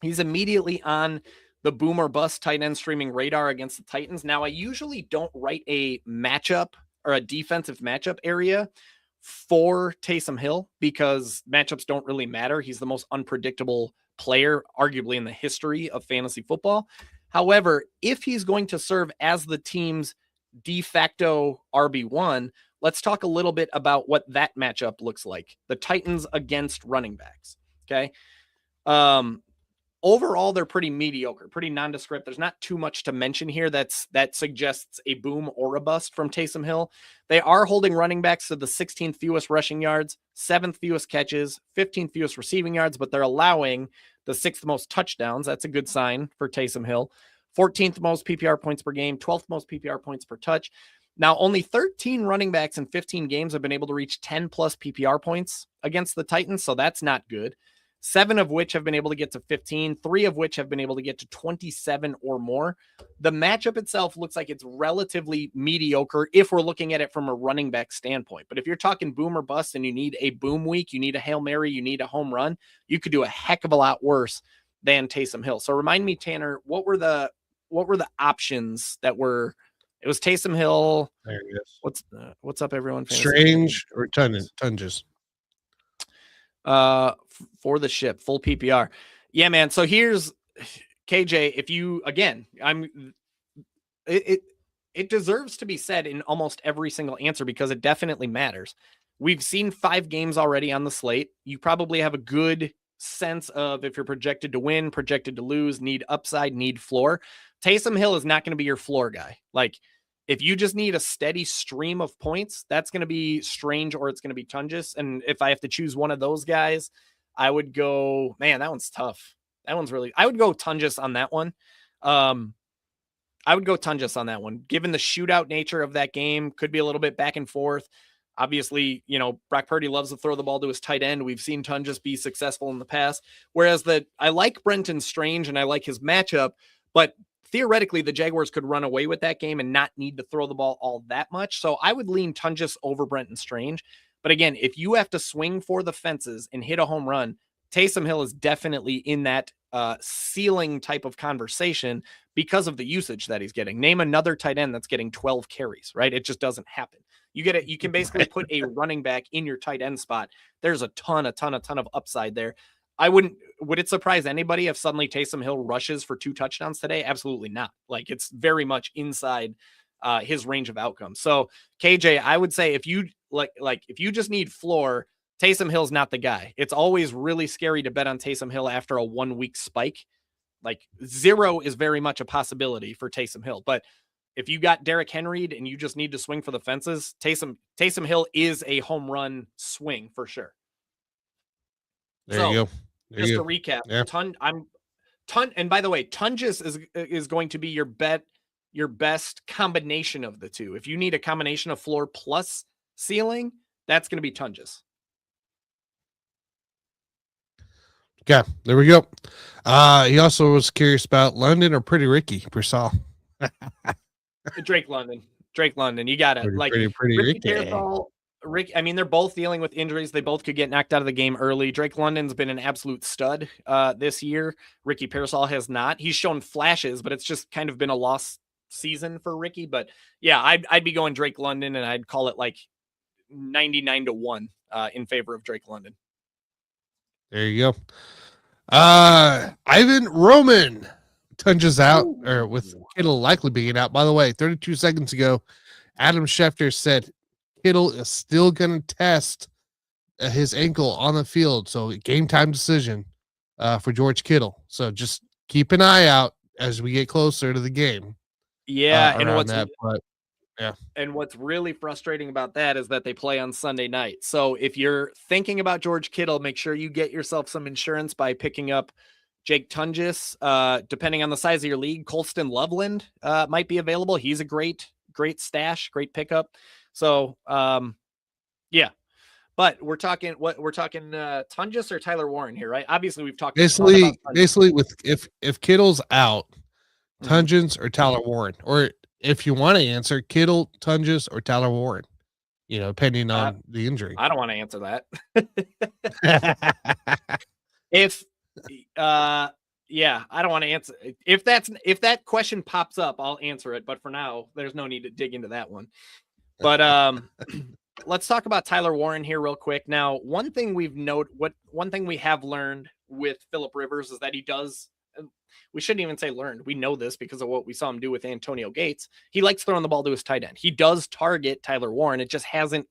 He's immediately on the boom or bust tight end streaming radar against the Titans. Now, I usually don't write a matchup or a defensive matchup area for Taysom Hill because matchups don't really matter. He's the most unpredictable player, arguably, in the history of fantasy football. However, if he's going to serve as the team's de facto RB1, let's talk a little bit about what that matchup looks like. The Titans against running backs. Okay. Overall, they're pretty mediocre, pretty nondescript. There's not too much to mention here that suggests a boom or a bust from Taysom Hill. They are holding running backs to the 16th fewest rushing yards, 7th fewest catches, 15th fewest receiving yards, but they're allowing the 6th most touchdowns. That's a good sign for Taysom Hill. 14th most PPR points per game, 12th most PPR points per touch. Now, only 13 running backs in 15 games have been able to reach 10 plus PPR points against the Titans, so that's not good. 7 of which have been able to get to 15, 3 of which have been able to get to 27 or more. The matchup itself looks like it's relatively mediocre if we're looking at it from a running back standpoint. But if you're talking boom or bust and you need a boom week, you need a Hail Mary, you need a home run, you could do a heck of a lot worse than Taysom Hill. So remind me, Tanner, what were the options that were? It was Taysom Hill. There it is. What's up, everyone? Strange or Tunges? For the ship, full PPR. Yeah, man. So here's KJ. If you, again, it deserves to be said in almost every single answer because it definitely matters. We've seen 5 games already on the slate. You probably have a good sense of if you're projected to win, projected to lose, need upside, need floor. Taysom Hill is not going to be your floor guy. Like, if you just need a steady stream of points, that's going to be Strange or it's going to be Tunges. And if I have to choose one of those guys, I would go, man, that one's tough. That one's really, I would go Tunges on that one. I would go Tunges on that one, given the shootout nature of that game. Could be a little bit back and forth. Obviously, you know, Brock Purdy loves to throw the ball to his tight end. We've seen Tunges be successful in the past. Whereas I like Brenton Strange and I like his matchup, but theoretically the Jaguars could run away with that game and not need to throw the ball all that much. So I would lean Tunges over Brenton Strange. But again, if you have to swing for the fences and hit a home run, Taysom Hill is definitely in that ceiling type of conversation because of the usage that he's getting. Name another tight end that's getting 12 carries, right? It just doesn't happen. You can basically put a running back in your tight end spot. There's a ton of upside there. Would it surprise anybody if suddenly Taysom Hill rushes for 2 touchdowns today? Absolutely not. Like, it's very much inside his range of outcomes. So KJ, I would say if you if you just need floor, Taysom Hill's not the guy. It's always really scary to bet on Taysom Hill after a 1-week spike. Like, 0 is very much a possibility for Taysom Hill. But if you got Derrick Henry and you just need to swing for the fences, Taysom Hill is a home run swing for sure. There you go. Just to recap, yeah. And by the way, Tunges is going to be your best combination of the two. If you need a combination of floor plus ceiling, that's going to be Tunges. Okay, there we go. He also was curious about London or Pretty Ricky Pearsall. Drake London. You got it. Pretty Ricky. Pearsall, I mean, they're both dealing with injuries. They both could get knocked out of the game early. Drake London's been an absolute stud this year. Ricky Pearsall has not. He's shown flashes, but it's just kind of been a lost season for Ricky. But yeah, I'd be going Drake London, and I'd call it like 99-1 in favor of Drake London. There you go. Ivan Roman Tunges out, or with Kittle likely being out. By the way, 32 seconds ago, Adam Schefter said Kittle is still going to test his ankle on the field. So game time decision for George Kittle. So just keep an eye out as we get closer to the game. Yeah. And what's really frustrating about that is that they play on Sunday night. So if you're thinking about George Kittle, make sure you get yourself some insurance by picking up Jake Tunges. Depending on the size of your league, Colston Loveland might be available. He's a great stash, great pickup. So, yeah, but we're talking Tunges or Tyler Warren here, right? Obviously we've talked basically with if Kittle's out, Tunges or Tyler Warren, or if you want to answer Kittle, Tunges or Tyler Warren, you know, depending on the injury. I don't want to answer that. Yeah, I don't want to answer. If that question pops up, I'll answer it. But for now, there's no need to dig into that one. But let's talk about Tyler Warren here real quick. Now, one thing we have learned with Phillip Rivers is that he does. We shouldn't even say learned. We know this because of what we saw him do with Antonio Gates. He likes throwing the ball to his tight end. He does target Tyler Warren. It just hasn't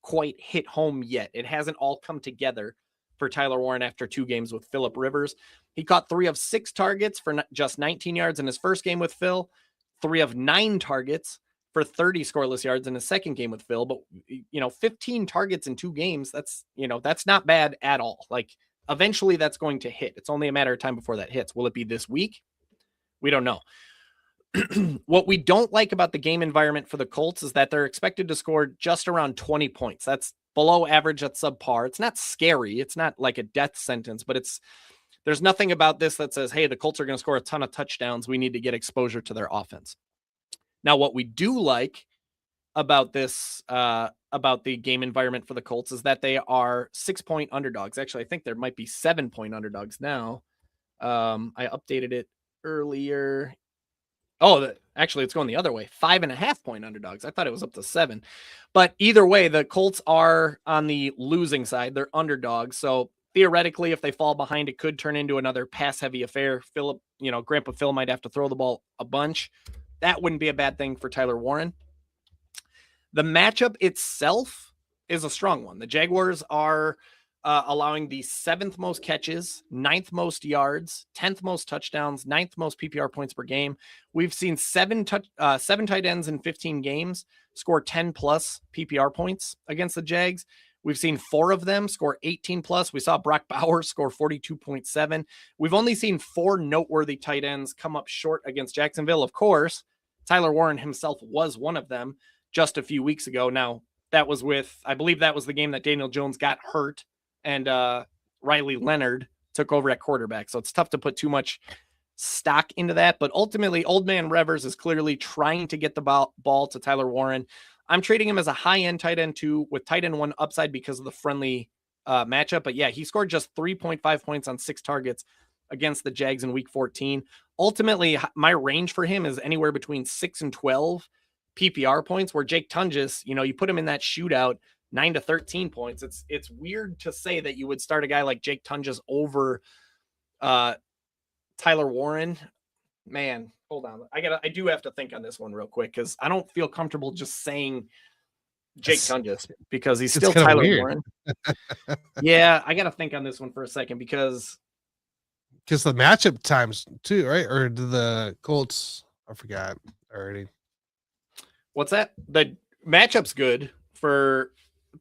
quite hit home yet. It hasn't all come together for Tyler Warren after 2 games with Phillip Rivers. He caught 3 of 6 targets for just 19 yards in his first game with Phil, 3 of 9 targets for 30 scoreless yards in his second game with Phil. But, 15 targets in 2 games, that's not bad at all. Like, eventually that's going to hit. It's only a matter of time before that hits. Will it be this week? We don't know. What we don't like about the game environment for the Colts is that they're expected to score just around 20 points. That's below average, at subpar. It's not scary. It's not like a death sentence, but there's nothing about this that says, hey, the Colts are going to score a ton of touchdowns. We need to get exposure to their offense. Now, what we do like about this, about the game environment for the Colts is that they are 6-point underdogs. Actually, I think there might be 7-point underdogs now. I updated it earlier. Oh, actually, it's going the other way. 5.5-point underdogs. I thought it was up to 7. But either way, the Colts are on the losing side. They're underdogs. So theoretically, if they fall behind, it could turn into another pass-heavy affair. Grandpa Phil might have to throw the ball a bunch. that wouldn't be a bad thing for Tyler Warren. The matchup itself is a strong one. The Jaguars are allowing the 7th most catches, 9th most yards, 10th most touchdowns, 9th most PPR points per game. We've seen 7 tight ends in 15 games score 10 plus PPR points against the Jags. We've seen 4 of them score 18 plus. We saw Brock Bowers score 42.7. We've only seen 4 noteworthy tight ends come up short against Jacksonville. Of course, Tyler Warren himself was one of them just a few weeks ago. Now, that was I believe that was the game that Daniel Jones got hurt and Riley Leonard took over at quarterback. So it's tough to put too much stock into that. But ultimately, Old Man Revers is clearly trying to get the ball to Tyler Warren. I'm trading him as a high-end tight end 2 with tight end 1 upside because of the friendly matchup. But yeah, he scored just 3.5 points on 6 targets against the Jags in week 14. Ultimately, my range for him is anywhere between 6 and 12 PPR points, where Jake Tunges, you put him in that shootout, 9 to 13 points. It's weird to say that you would start a guy like Jake Tunges over Tyler Warren. Man, hold on. I do have to think on this one real quick because I don't feel comfortable just saying Jake Tunges because he's still Tyler Warren. Yeah, I got to think on this one for a second because the matchup times too, right? Or the Colts, I forgot already. What's that? The matchup's good for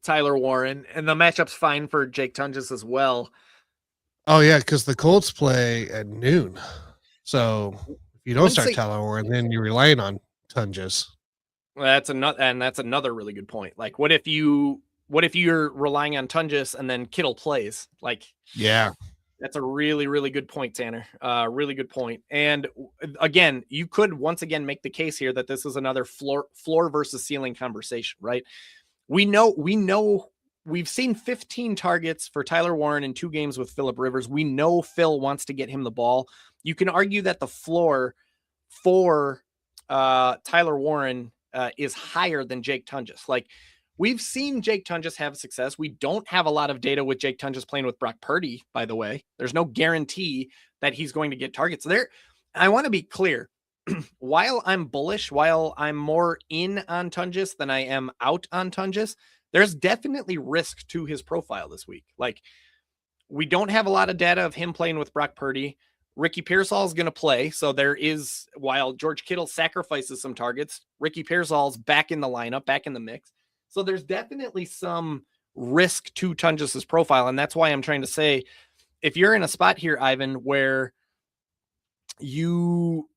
Tyler Warren, and the matchup's fine for Jake Tunges as well. Oh yeah, because the Colts play at noon. So if you don't start Tyler Warren, then you're relying on Tunges. Well, that's another really good point. Like, what if you're relying on Tunges and then Kittle plays? Like, yeah, that's a really, really good point, Tanner. Really good point. And again, you could once again make the case here that this is another floor versus ceiling conversation, right? We know we've seen 15 targets for Tyler Warren in 2 games with Phillip Rivers. We know Phil wants to get him the ball. You can argue that the floor for Tyler Warren is higher than Jake Tunges. Like, we've seen Jake Tunges have success. We don't have a lot of data with Jake Tunges playing with Brock Purdy, by the way. There's no guarantee that he's going to get targets there. I want to be clear. While I'm bullish, while I'm more in on Tunges than I am out on Tunges, there's definitely risk to his profile this week. Like, we don't have a lot of data of him playing with Brock Purdy. Ricky Pearsall is going to play. So there is, while George Kittle sacrifices some targets, Ricky Pearsall's back in the lineup, back in the mix. So there's definitely some risk to Tunges' profile. And that's why I'm trying to say, if you're in a spot here, Ivan, where you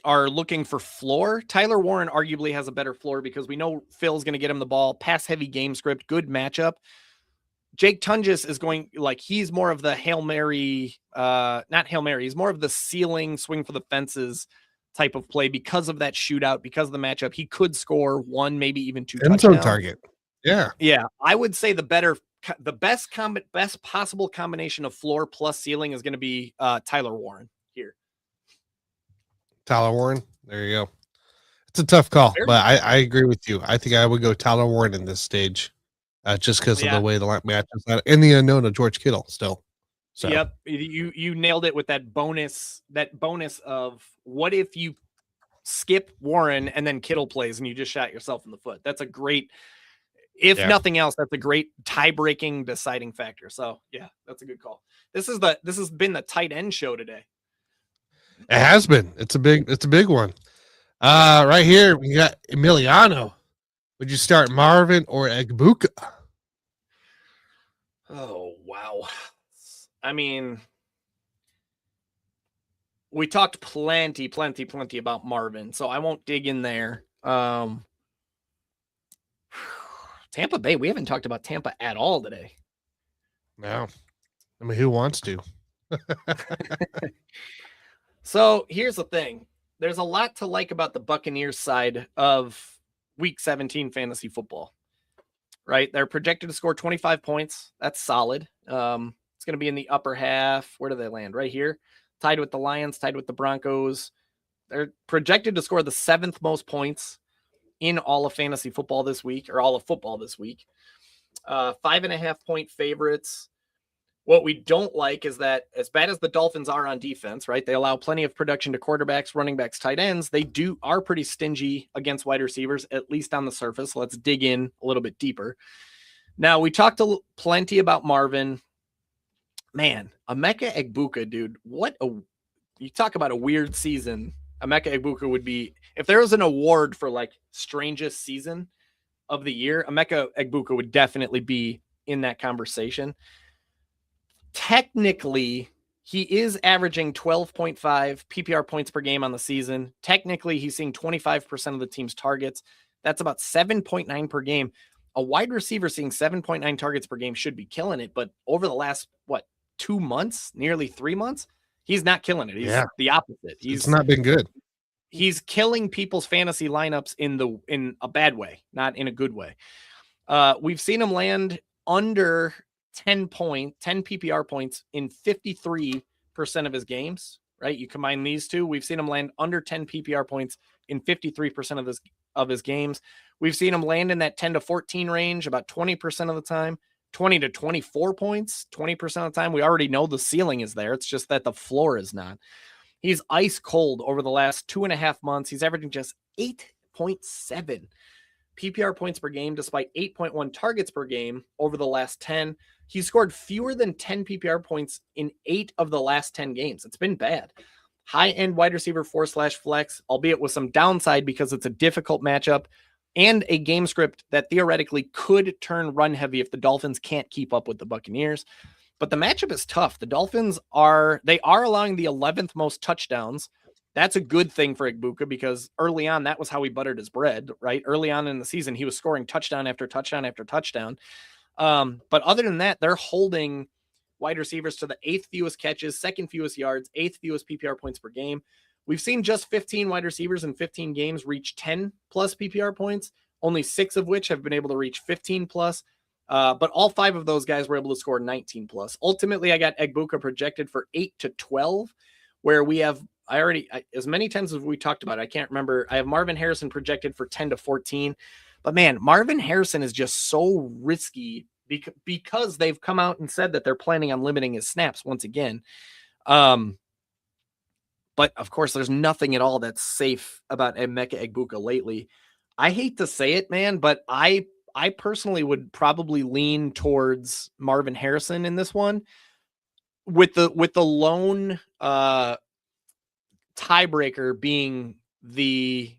are looking for floor, Tyler Warren arguably has a better floor because we know Phil's going to get him the ball, pass heavy game script, good matchup. Jake Tunges is going, like, he's more of the Hail Mary, not Hail Mary. He's more of the ceiling swing for the fences type of play because of that shootout, because of the matchup. He could score 1, maybe even 2 touchdowns. Target. Yeah. Yeah. I would say the best possible combination of floor plus ceiling is going to be Tyler Warren here. Tyler Warren. There you go. It's a tough call, but I agree with you. I think I would go Tyler Warren in this stage. Just because of the way the match is at, and the unknown of George Kittle still. So. Yep, you nailed it with that bonus of what if you skip Warren and then Kittle plays and you just shot yourself in the foot. That's a great, if nothing else, that's a great tie-breaking deciding factor. So yeah, that's a good call. This has been the tight end show today. It has been. It's a big one. Right here we got Emiliano. Would you start Marvin or Egbuka? Oh, wow. I mean, we talked plenty about Marvin, so I won't dig in there. Tampa Bay, we haven't talked about Tampa at all today. No. I mean, who wants to? So here's the thing. There's a lot to like about the Buccaneers side of Week 17 fantasy football. Right? They're projected to score 25 points. That's solid. It's going to be in the upper half. Where do they land? Right here. Tied with the Lions, tied with the Broncos. They're projected to score the 7th most points in all of fantasy football this week, or all of football this week. 5.5 point favorites. What we don't like is that as bad as the Dolphins are on defense, right? They allow plenty of production to quarterbacks, running backs, tight ends. They are pretty stingy against wide receivers, at least on the surface. Let's dig in a little bit deeper. Now, we talked plenty about Marvin. Man, Emeka Egbuka, dude, you talk about a weird season. Emeka Egbuka would be, if there was an award for like strangest season of the year, Emeka Egbuka would definitely be in that conversation. Technically, he is averaging 12.5 PPR points per game on the season. Technically, he's seeing 25% of the team's targets. That's about 7.9 per game. A wide receiver seeing 7.9 targets per game should be killing it. But over the last, 2 months, nearly 3 months, he's not killing it. He's the opposite. It's not been good. He's killing people's fantasy lineups in a bad way, not in a good way. We've seen him land under 10 PPR points in 53% of his games, right? You combine these two, we've seen him land under 10 PPR points in 53% of his games. We've seen him land in that 10 to 14 range about 20% of the time, 20 to 24 points, 20% of the time. We already know the ceiling is there. It's just that the floor is not. He's ice cold over the last 2.5 months. He's averaging just 8.7 PPR points per game, despite 8.1 targets per game over the last 10. He scored fewer than 10 PPR points in 8 of the last 10 games. It's been bad. High-end wide receiver 4/flex, albeit with some downside because it's a difficult matchup and a game script that theoretically could turn run heavy if the Dolphins can't keep up with the Buccaneers. But the matchup is tough. The Dolphins are allowing the 11th most touchdowns. That's a good thing for Egbuka because early on, that was how he buttered his bread, right? Early on in the season, he was scoring touchdown after touchdown after touchdown. But other than that, they're holding wide receivers to the 8th fewest catches, 2nd fewest yards, 8th fewest PPR points per game. We've seen just 15 wide receivers in 15 games reach 10 plus PPR points, only 6 of which have been able to reach 15 plus. But all 5 of those guys were able to score 19 plus. Ultimately, I got Egbuka projected for 8 to 12, where we have, as many times as we talked about, I can't remember. I have Marvin Harrison projected for 10 to 14. But man, Marvin Harrison is just so risky because they've come out and said that they're planning on limiting his snaps once again. But of course, there's nothing at all that's safe about Emeka Egbuka lately. I hate to say it, man, but I personally would probably lean towards Marvin Harrison in this one, with the lone tiebreaker being the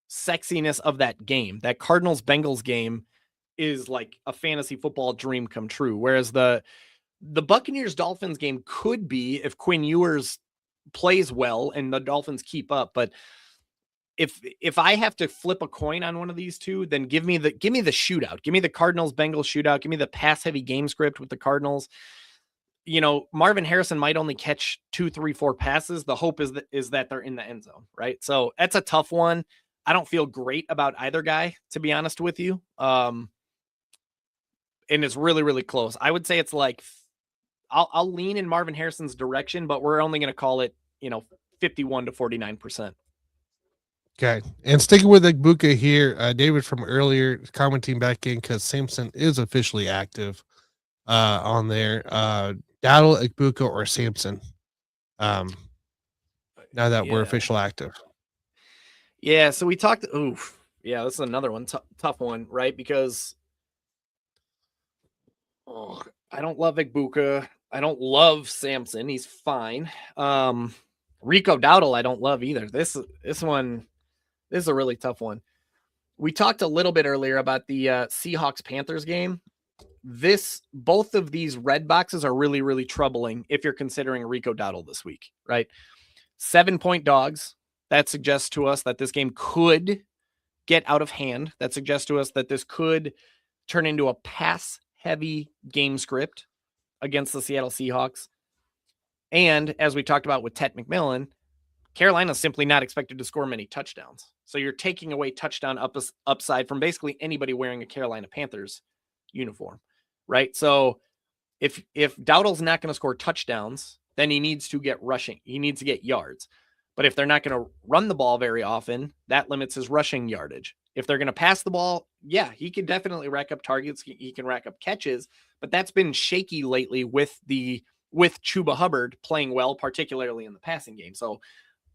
sexiness of that game. That Cardinals-Bengals game is like a fantasy football dream come true. Whereas the Buccaneers-Dolphins game could be if Quinn Ewers plays well and the Dolphins keep up. But if I have to flip a coin on one of these two, then give me the shootout. Give me the Cardinals-Bengals shootout. Give me the pass-heavy game script with the Cardinals. You know, Marvin Harrison might only catch 2, 3, 4 passes. The hope is that they're in the end zone, right? So that's a tough one. I don't feel great about either guy, to be honest with you. And it's really, really close. I would say it's like, I'll lean in Marvin Harrison's direction, but we're only going to call it, 51 to 49%. Okay. And sticking with Egbuka here, David from earlier commenting back in because Sampson is officially active on there. Dowdle, Egbuka, or Sampson. Now that we're official active. Yeah. So we talked. Oof. Yeah. This is another one. Tough one, right? Because I don't love Egbuka. I don't love Sampson. He's fine. Rico Dowdle, I don't love either. This one, this is a really tough one. We talked a little bit earlier about the Seahawks-Panthers game. Both of these red boxes are really, really troubling if you're considering Rico Dowdle this week, right? 7-point dogs. That suggests to us that this game could get out of hand. That suggests to us that this could turn into a pass-heavy game script against the Seattle Seahawks. And as we talked about with Ted McMillan, Carolina's simply not expected to score many touchdowns. So you're taking away touchdown upside from basically anybody wearing a Carolina Panthers uniform, right? So if Dowdle's not going to score touchdowns, then he needs to get rushing. He needs to get yards. But if they're not going to run the ball very often, that limits his rushing yardage. If they're going to pass the ball yeah, he can definitely rack up targets. He can rack up catches, but that's been shaky lately with Chuba Hubbard playing well, particularly in the passing game. So,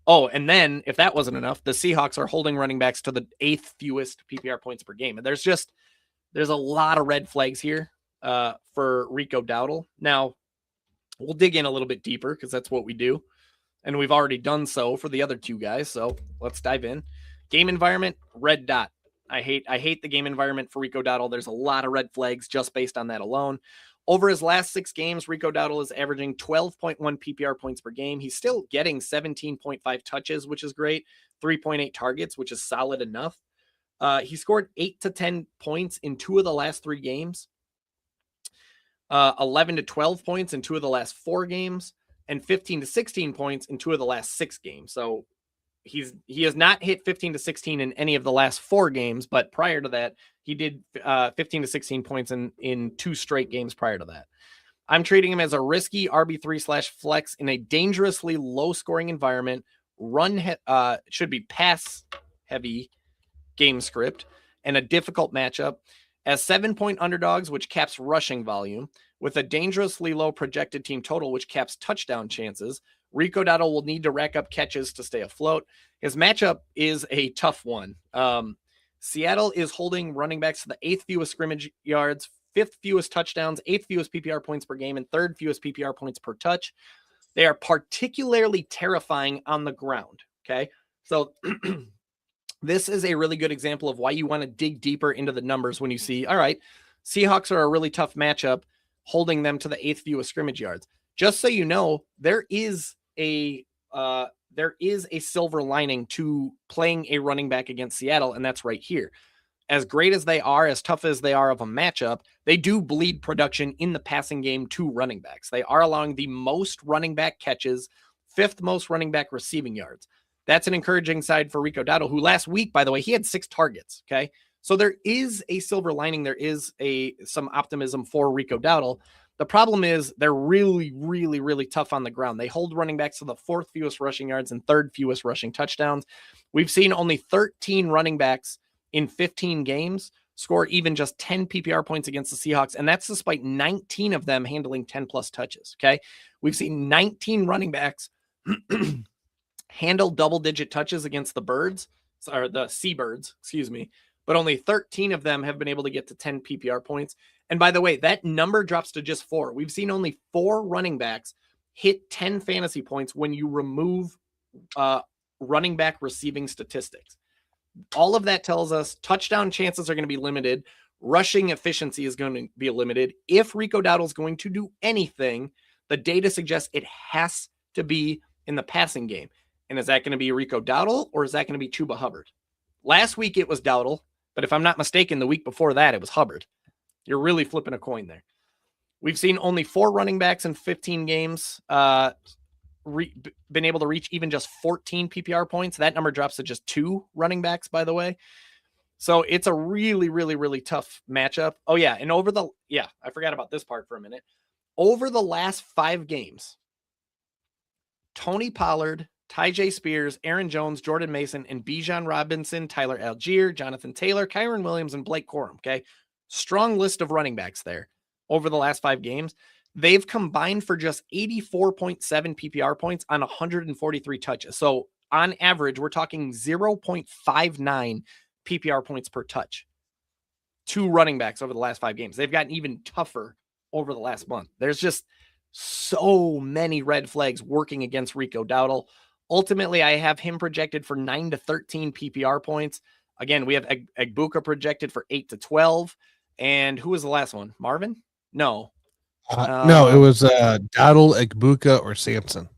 and then if that wasn't enough, the Seahawks are holding running backs to the 8th fewest PPR points per game. And there's a lot of red flags here for Rico Dowdle. Now, we'll dig in a little bit deeper because that's what we do. And we've already done so for the other two guys. So let's dive in. Game environment, red dot. I hate the game environment for Rico Dowdle. There's a lot of red flags just based on that alone. Over his last 6 games, Rico Dowdle is averaging 12.1 PPR points per game. He's still getting 17.5 touches, which is great. 3.8 targets, which is solid enough. He scored 8 to 10 points in 2 of the last 3 games. 11 to 12 points in 2 of the last 4 games. And 15 to 16 points in 2 of the last 6 games. So he has not hit 15 to 16 in any of the last 4 games, but prior to that, he did 15 to 16 points in 2 straight games prior to that. I'm treating him as a risky RB3/flex in a dangerously low scoring environment. Should be pass heavy game script and a difficult matchup. As 7-point underdogs, which caps rushing volume, with a dangerously low projected team total, which caps touchdown chances, Rico Dowdle will need to rack up catches to stay afloat. His matchup is a tough one. Seattle is holding running backs to the 8th fewest scrimmage yards, 5th fewest touchdowns, 8th fewest PPR points per game, and 3rd fewest PPR points per touch. They are particularly terrifying on the ground. Okay. So this is a really good example of why you want to dig deeper into the numbers when you see, all right, Seahawks are a really tough matchup, holding them to the 8th fewest scrimmage yards. Just so you know, there is a silver lining to playing a running back against Seattle, and that's right here. As great as they are, as tough as they are of a matchup, they do bleed production in the passing game to running backs. They are allowing the most running back catches, 5th most running back receiving yards. That's an encouraging side for Rico Dowdle, who last week, by the way, he had 6 targets. Okay. So there is a silver lining. There is some optimism for Rico Dowdle. The problem is they're really, really, really tough on the ground. They hold running backs to the 4th fewest rushing yards and 3rd fewest rushing touchdowns. We've seen only 13 running backs in 15 games score even just 10 PPR points against the Seahawks. And that's despite 19 of them handling 10 plus touches. Okay. We've seen 19 running backs handle double-digit touches against the Seabirds, excuse me, but only 13 of them have been able to get to 10 PPR points. And by the way, that number drops to just 4. We've seen only 4 running backs hit 10 fantasy points when you remove running back receiving statistics. All of that tells us touchdown chances are going to be limited. Rushing efficiency is going to be limited. If Rico Dowdle is going to do anything, the data suggests it has to be in the passing game. And is that going to be Rico Dowdle or is that going to be Chuba Hubbard? Last week it was Dowdle, but if I'm not mistaken, the week before that it was Hubbard. You're really flipping a coin there. We've seen only 4 running backs in 15 games been able to reach even just 14 PPR points. That number drops to just 2 running backs, by the way. So it's a really, really, really tough matchup. Oh, yeah. And I forgot about this part for a minute. Over the last 5 games, Tony Pollard, Tyjae Spears, Aaron Jones, Jordan Mason, and Bijan Robinson, Tyler Algier, Jonathan Taylor, Kyron Williams, and Blake Corum. Okay. Strong list of running backs there over the last 5 games. They've combined for just 84.7 PPR points on 143 touches. So on average, we're talking 0.59 PPR points per touch. 2 running backs over the last 5 games. They've gotten even tougher over the last month. There's just so many red flags working against Rico Dowdle. Ultimately, I have him projected for 9 to 13 PPR points. Again, we have Egbuka projected for 8 to 12. And who was the last one? Marvin? No. No, it was Dowdle, Egbuka, or Sampson.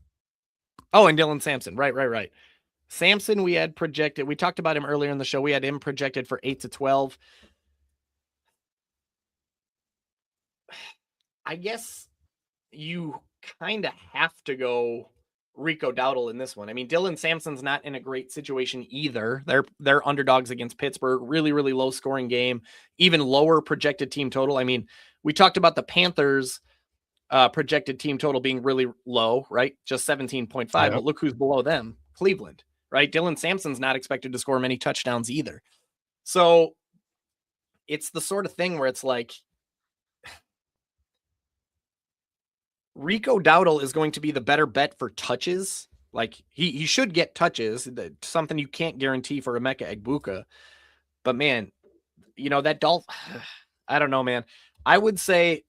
Oh, and Dylan Sampson. Right. Sampson, we had projected. We talked about him earlier in the show. We had him projected for 8 to 12. I guess you kind of have to go Rico Dowdle in this one. I mean, Dylan Sampson's not in a great situation either. They're underdogs against Pittsburgh. Really, really low scoring game. Even lower projected team total. I mean, we talked about the Panthers projected team total being really low, right? Just 17.5. Yep. But look who's below them. Cleveland, right? Dylan Sampson's not expected to score many touchdowns either. So it's the sort of thing where it's like Rico Dowdle is going to be the better bet for touches. Like he should get touches, something you can't guarantee for Emeka Egbuka. But man, that I don't know, man. I would say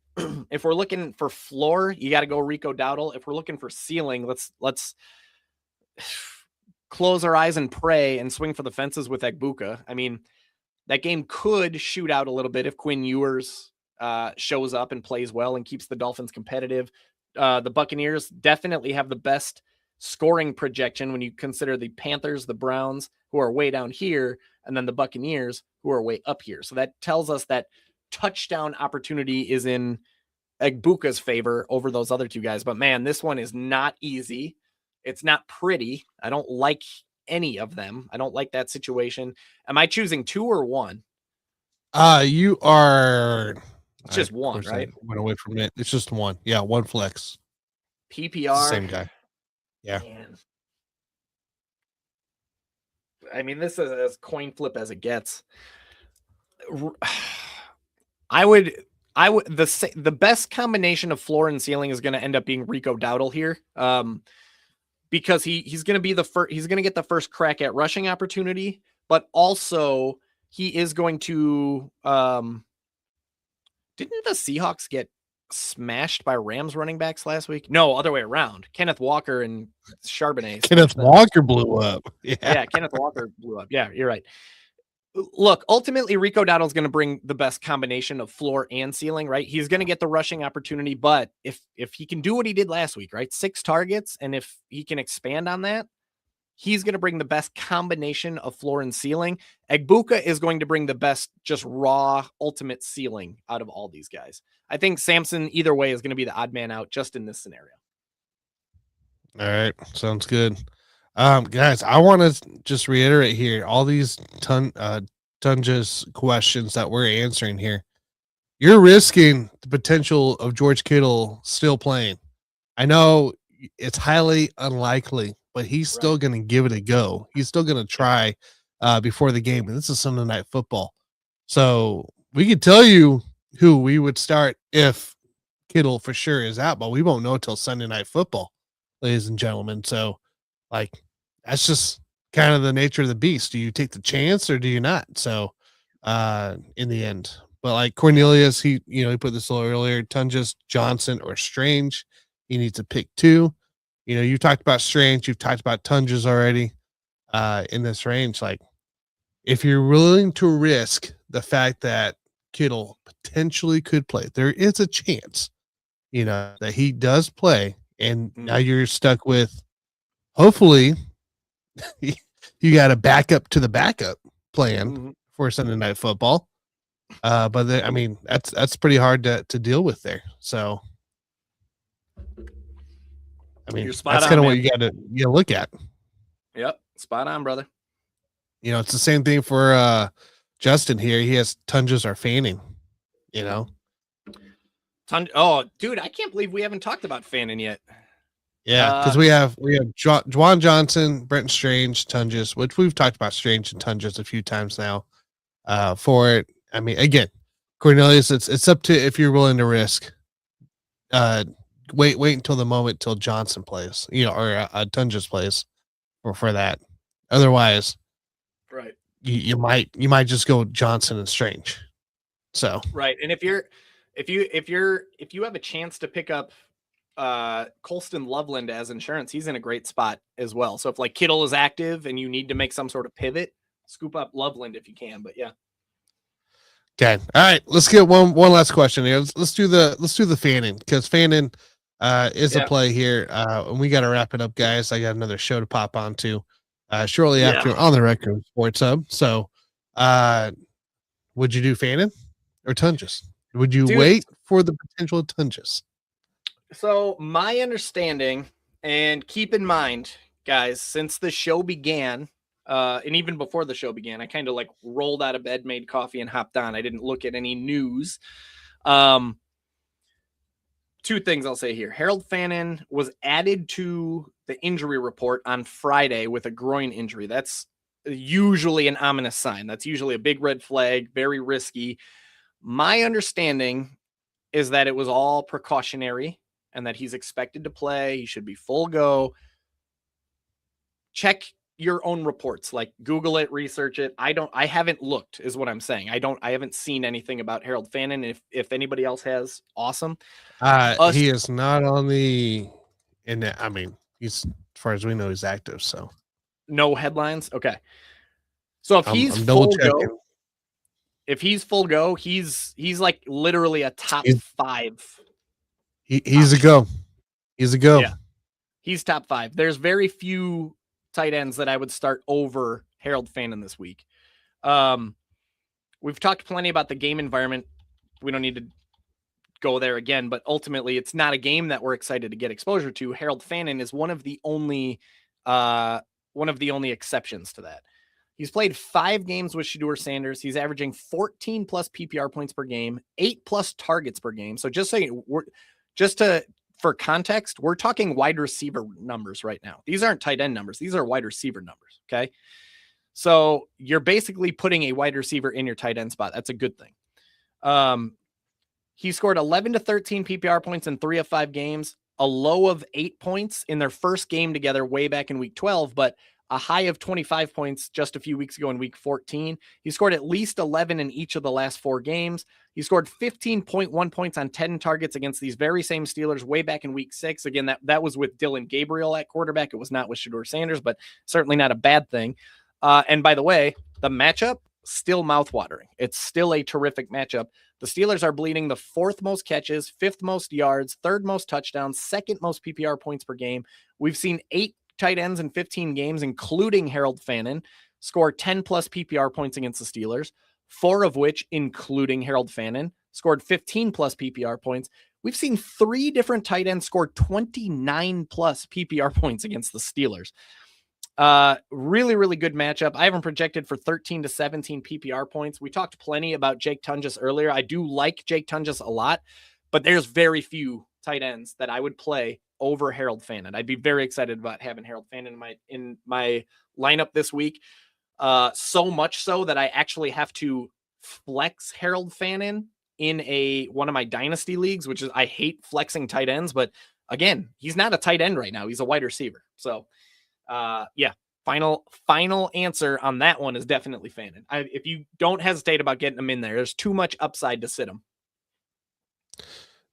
if we're looking for floor, you got to go Rico Dowdle. If we're looking for ceiling, let's close our eyes and pray and swing for the fences with Egbuka. I mean, that game could shoot out a little bit if Quinn Ewers shows up and plays well and keeps the Dolphins competitive. The Buccaneers definitely have the best scoring projection when you consider the Panthers, the Browns, who are way down here, and then the Buccaneers, who are way up here. So that tells us that touchdown opportunity is in Egbuka's favor over those other two guys. But man, this one is not easy. It's not pretty. I don't like any of them. I don't like that situation. Am I choosing 2 or 1? You are. It's just 1, right? I went away from it. It's just 1. Yeah, 1 flex. PPR. Same guy. Yeah. Man. I mean, this is as coin flip as it gets. The best combination of floor and ceiling is going to end up being Rico Dowdle here. Because he's going to be he's going to get the first crack at rushing opportunity, but also he is going to, didn't the Seahawks get smashed by Rams running backs last week? No, other way around. Kenneth Walker and Charbonnet. Kenneth Walker blew up. Yeah, Kenneth Walker blew up. Yeah, you're right. Look, ultimately, Rico Dowdle is going to bring the best combination of floor and ceiling, right? He's going to get the rushing opportunity, but if he can do what he did last week, right? 6 targets, and if he can expand on that, he's going to bring the best combination of floor and ceiling. Egbuka is going to bring the best just raw ultimate ceiling out of all these guys. I think Samson, either way, is going to be the odd man out just in this scenario. All right. Sounds good. Guys, I want to just reiterate here, all these Tunja's questions that we're answering here. You're risking the potential of George Kittle still playing. I know it's highly unlikely, but he's still going to give it a go. He's still going to try before the game. And this is Sunday Night Football. So we could tell you who we would start if Kittle for sure is out, but we won't know until Sunday Night Football, ladies and gentlemen. So, that's just kind of the nature of the beast. Do you take the chance or do you not? So, in the end, but Cornelius, he put this a little earlier, Tunjas, Johnson, or Strange. He needs to pick 2. You talked about Strange, you've talked about Tunjas already, in this range. If you're willing to risk the fact that Kittle potentially could play, there is a chance, that he does play. And now you're stuck with, hopefully, you got a backup to the backup plan for Sunday Night Football. But that's pretty hard to deal with there. So, that's kind of what you got to look at. Yep. Spot on, brother. It's the same thing for Justin here. He has Tunjas or Fanning, Oh, dude, I can't believe we haven't talked about Fanning yet. Yeah, because we have Juwan Johnson, Brenton Strange, Tunjas, which we've talked about Strange and Tunjas a few times now. For it, again, Cornelius, it's up to if you're willing to risk. Wait until the moment till Johnson plays, or Tunjas plays, for that. Otherwise, right, you might just go Johnson and Strange. So right, and if you have a chance to pick up Colston Loveland as insurance, he's in a great spot as well. So if Kittle is active and you need to make some sort of pivot, scoop up Loveland if you can. But yeah. Okay. All right. Let's get one last question here. Let's do the Fanning, because Fanning is a play here. And we got to wrap it up, guys. I got another show to pop onto shortly after on the Record Sports Hub. So would you do Fanning or Tunjas? Would you wait for the potential Tunjas? So my understanding, and keep in mind, guys, since the show began, and even before the show began, I kind of rolled out of bed, made coffee, and hopped on. I didn't look at any news. 2 things I'll say here. Harold Fannin was added to the injury report on Friday with a groin injury. That's usually an ominous sign. That's usually a big red flag, very risky. My understanding is that it was all precautionary and that he's expected to play. He should be full go. Check your own reports, like Google it, research it. I haven't looked is what I'm saying. I haven't seen anything about Harold Fannin. If anybody else has, awesome. He is not on the, I mean, he's, as far as we know, he's active. So no headlines. Okay. So if he's I'm full go, if he's full go, he's like literally a top 5. He's a go. He's a go. Yeah. He's top 5. There's very few tight ends that I would start over Harold Fannin this week. We've talked plenty about the game environment. We don't need to go there again, but ultimately it's not a game that we're excited to get exposure to. Harold Fannin is one of the only exceptions to that. He's played 5 games with Shedeur Sanders. He's averaging 14 plus PPR points per game, 8 plus targets per game. So for context, we're talking wide receiver numbers right now. These aren't tight end numbers. These are wide receiver numbers. Okay. So you're basically putting a wide receiver in your tight end spot. That's a good thing. He scored 11 to 13 PPR points in 3 of 5 games, a low of 8 points in their first game together way back in week 12, but a high of 25 points just a few weeks ago in week 14. He scored at least 11 in each of the last 4 games. He scored 15.1 points on 10 targets against these very same Steelers way back in week 6. Again, that was with Dylan Gabriel at quarterback. It was not with Shedeur Sanders, but certainly not a bad thing. And by the way, the matchup, still mouthwatering. It's still a terrific matchup. The Steelers are bleeding the 4th most catches, 5th most yards, 3rd most touchdowns, 2nd most PPR points per game. We've seen 8 tight ends in 15 games, including Harold Fannin, score 10 plus PPR points against the Steelers, 4 of which, including Harold Fannin, scored 15 plus PPR points. We've seen 3 different tight ends score 29 plus PPR points against the Steelers. Really, really good matchup. I haven't projected for 13 to 17 PPR points. We talked plenty about Jake Tunges earlier. I do like Jake Tunges a lot, but there's very few tight ends that I would play over Harold Fannin. I'd be very excited about having Harold Fannin in my lineup this week. So much so that I actually have to flex Harold Fannin in one of my dynasty leagues, which is, I hate flexing tight ends, but again, he's not a tight end right now. He's a wide receiver. So yeah, final answer on that one is definitely Fannin. If you don't hesitate about getting him in there's too much upside to sit him.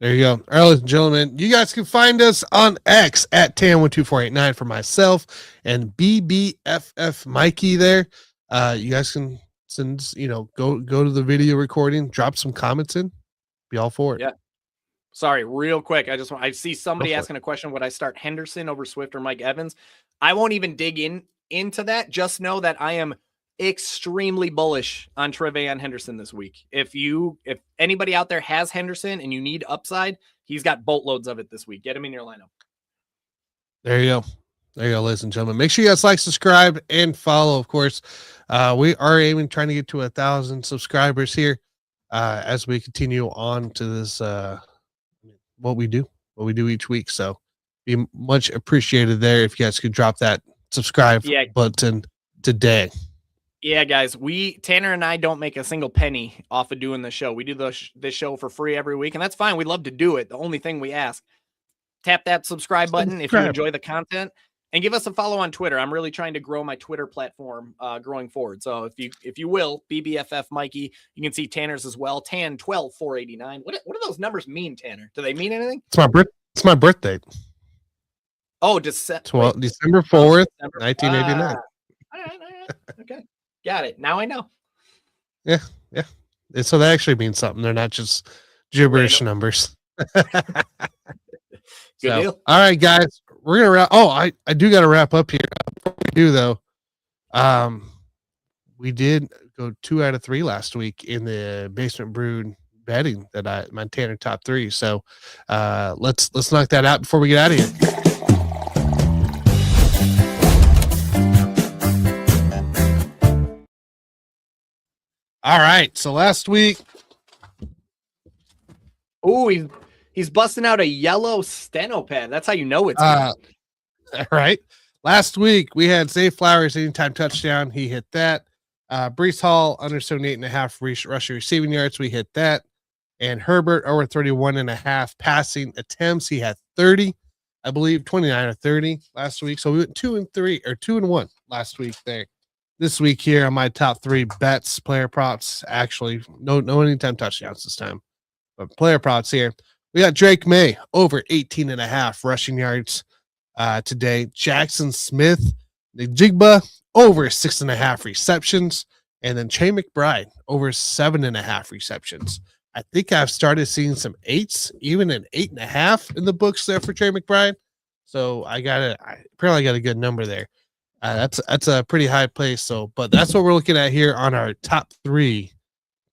There you go. All right, ladies and gentlemen, you guys can find us on X at tan12489 for myself and BBFF Mikey there. You guys can send, go to the video recording, drop some comments in, be all for it. Yeah. Sorry, real quick. I see somebody asking a question. Would I start Henderson over Swift or Mike Evans? I won't even dig into that. Just know that I am extremely bullish on TreVeyon Henderson this week. If anybody out there has Henderson and you need upside, he's got boatloads of it this week. Get him in your lineup. There you go. There you go, ladies and gentlemen. Make sure you guys like, subscribe, and follow, of course. We are trying to get to 1,000 subscribers here as we continue on to this what we do each week. So be much appreciated there if you guys could drop that subscribe button today. Yeah, guys, Tanner and I don't make a single penny off of doing the show. We do this show for free every week, and that's fine. We love to do it. The only thing we ask, tap that subscribe button if you enjoy the content, and give us a follow on Twitter. I'm really trying to grow my Twitter platform growing forward. So if you will, BBFF Mikey, you can see Tanner's as well. Tan 12489. What do those numbers mean, Tanner? Do they mean anything? It's my birthday. Oh, December 4th, 1989. All right. Okay. Got it. Now I know. Yeah. And so that actually means something. They're not just gibberish numbers. Good deal. All right, guys. We're gonna wrap. Oh, I do got to wrap up here. Before we do though, we did go 2 out of 3 last week in the Basement Brewed betting that my Tanner top 3. So let's knock that out before we get out of here. All right. So last week. Oh, he's busting out a yellow steno pad. That's how you know it's right. Last week we had Zay Flowers anytime touchdown. He hit that. Brees Hall under 78.5 rushing receiving yards. We hit that. And Herbert over 31.5 passing attempts. He had 30, I believe, 29 or 30 last week. So we went 2-1 last week there. This week here on my top 3 bets, player props. Actually, no anytime touchdowns this time, but player props here. We got Drake May over 18.5 rushing yards today. Jackson Smith, Njigba over 6.5 receptions, and then Trey McBride over 7.5 receptions. I think I've started seeing some 8s, even an 8.5 in the books there for Trey McBride. So I apparently got a good number there. That's a pretty high place. So, but that's what we're looking at here on our top 3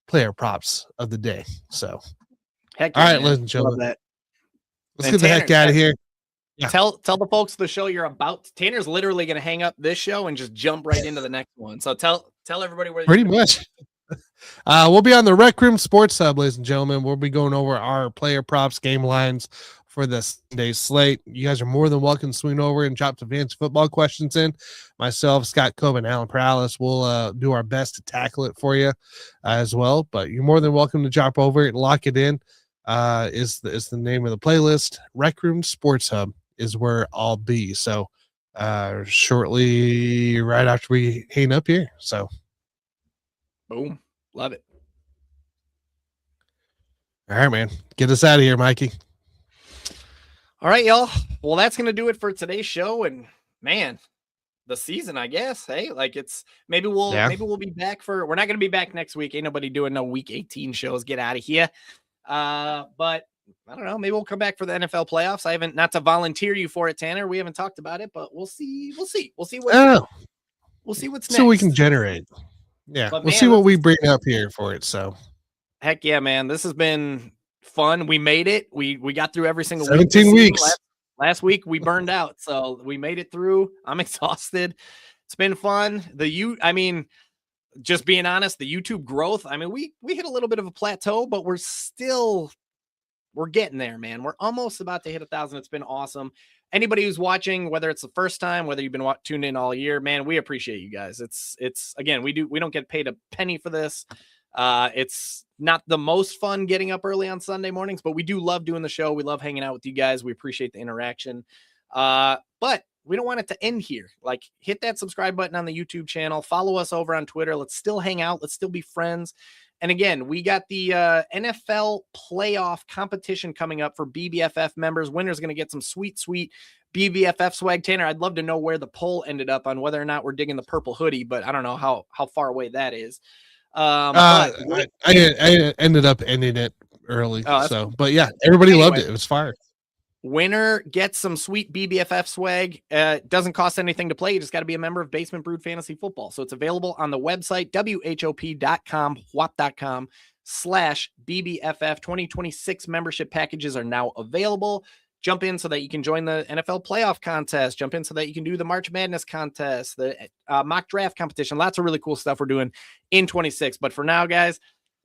player props of the day. So, heck all yeah, right, man. ladies and gentlemen, Let's get the heck out of here. Yeah. Tell the folks the show you're about. Tanner's literally going to hang up this show and just jump right into the next one. So tell everybody where. Pretty much. We'll be on the Rec Room Sports Hub, ladies and gentlemen. We'll be going over our player props, game lines for this day's slate. You guys are more than welcome to swing over and drop some fantasy football questions in. Myself, Scott Coben, Alan Paralis will do our best to tackle it for you as well. But you're more than welcome to drop over and lock it in. Is the name of the playlist. Rec Room Sports Hub is where I'll be. So shortly right after we hang up here. So boom. Love it. All right, man. Get us out of here, Mikey. All right, y'all. Well, that's going to do it for today's show. And man, the season, I guess. Hey, like maybe we'll be back we're not going to be back next week. Ain't nobody doing no week 18 shows. Get out of here. But I don't know. Maybe we'll come back for the NFL playoffs. I haven't, not to volunteer you for it, Tanner. We haven't talked about it, but we'll see. We'll see what's next. So we can generate. Yeah. But we'll see what we bring up here for it. So heck yeah, man. This has been fun. We made it. We got through every single 17 weeks. Last week we burned out. So we made it through. I'm exhausted. It's been fun. Just being honest, the YouTube growth, we hit a little bit of a plateau, but we're getting there, man. We're almost about to hit 1,000. It's been awesome. Anybody who's watching, whether it's the first time, whether you've been tuned in all year, man, we appreciate you guys. It's again, we don't get paid a penny for this. It's not the most fun getting up early on Sunday mornings, but we do love doing the show. We love hanging out with you guys. We appreciate the interaction. But we don't want it to end here. Like, hit that subscribe button on the YouTube channel. Follow us over on Twitter. Let's still hang out. Let's still be friends. And again, we got the NFL playoff competition coming up for BBFF members. Winner's going to get some sweet, sweet BBFF swag. Tanner, I'd love to know where the poll ended up on whether or not we're digging the purple hoodie, but I don't know how far away that is. I ended up ending it early. But yeah, everybody loved it. It was fire. Winner gets some sweet BBFF swag. Doesn't cost anything to play. You just got to be a member of Basement Brewed Fantasy Football. So it's available on the website, whop.com/BBFF. 2026 membership packages are now available. Jump in so that you can join the NFL playoff contest. Jump in so that you can do the March Madness contest, the mock draft competition. Lots of really cool stuff we're doing in 26. But for now, guys,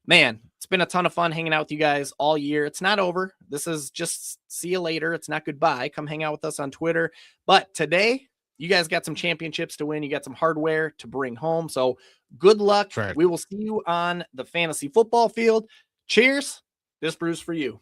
man, it's been a ton of fun hanging out with you guys all year. It's not over. This is just see you later. It's not goodbye. Come hang out with us on Twitter. But today, you guys got some championships to win. You got some hardware to bring home. So good luck. Right. We will see you on the fantasy football field. Cheers. This brew's for you.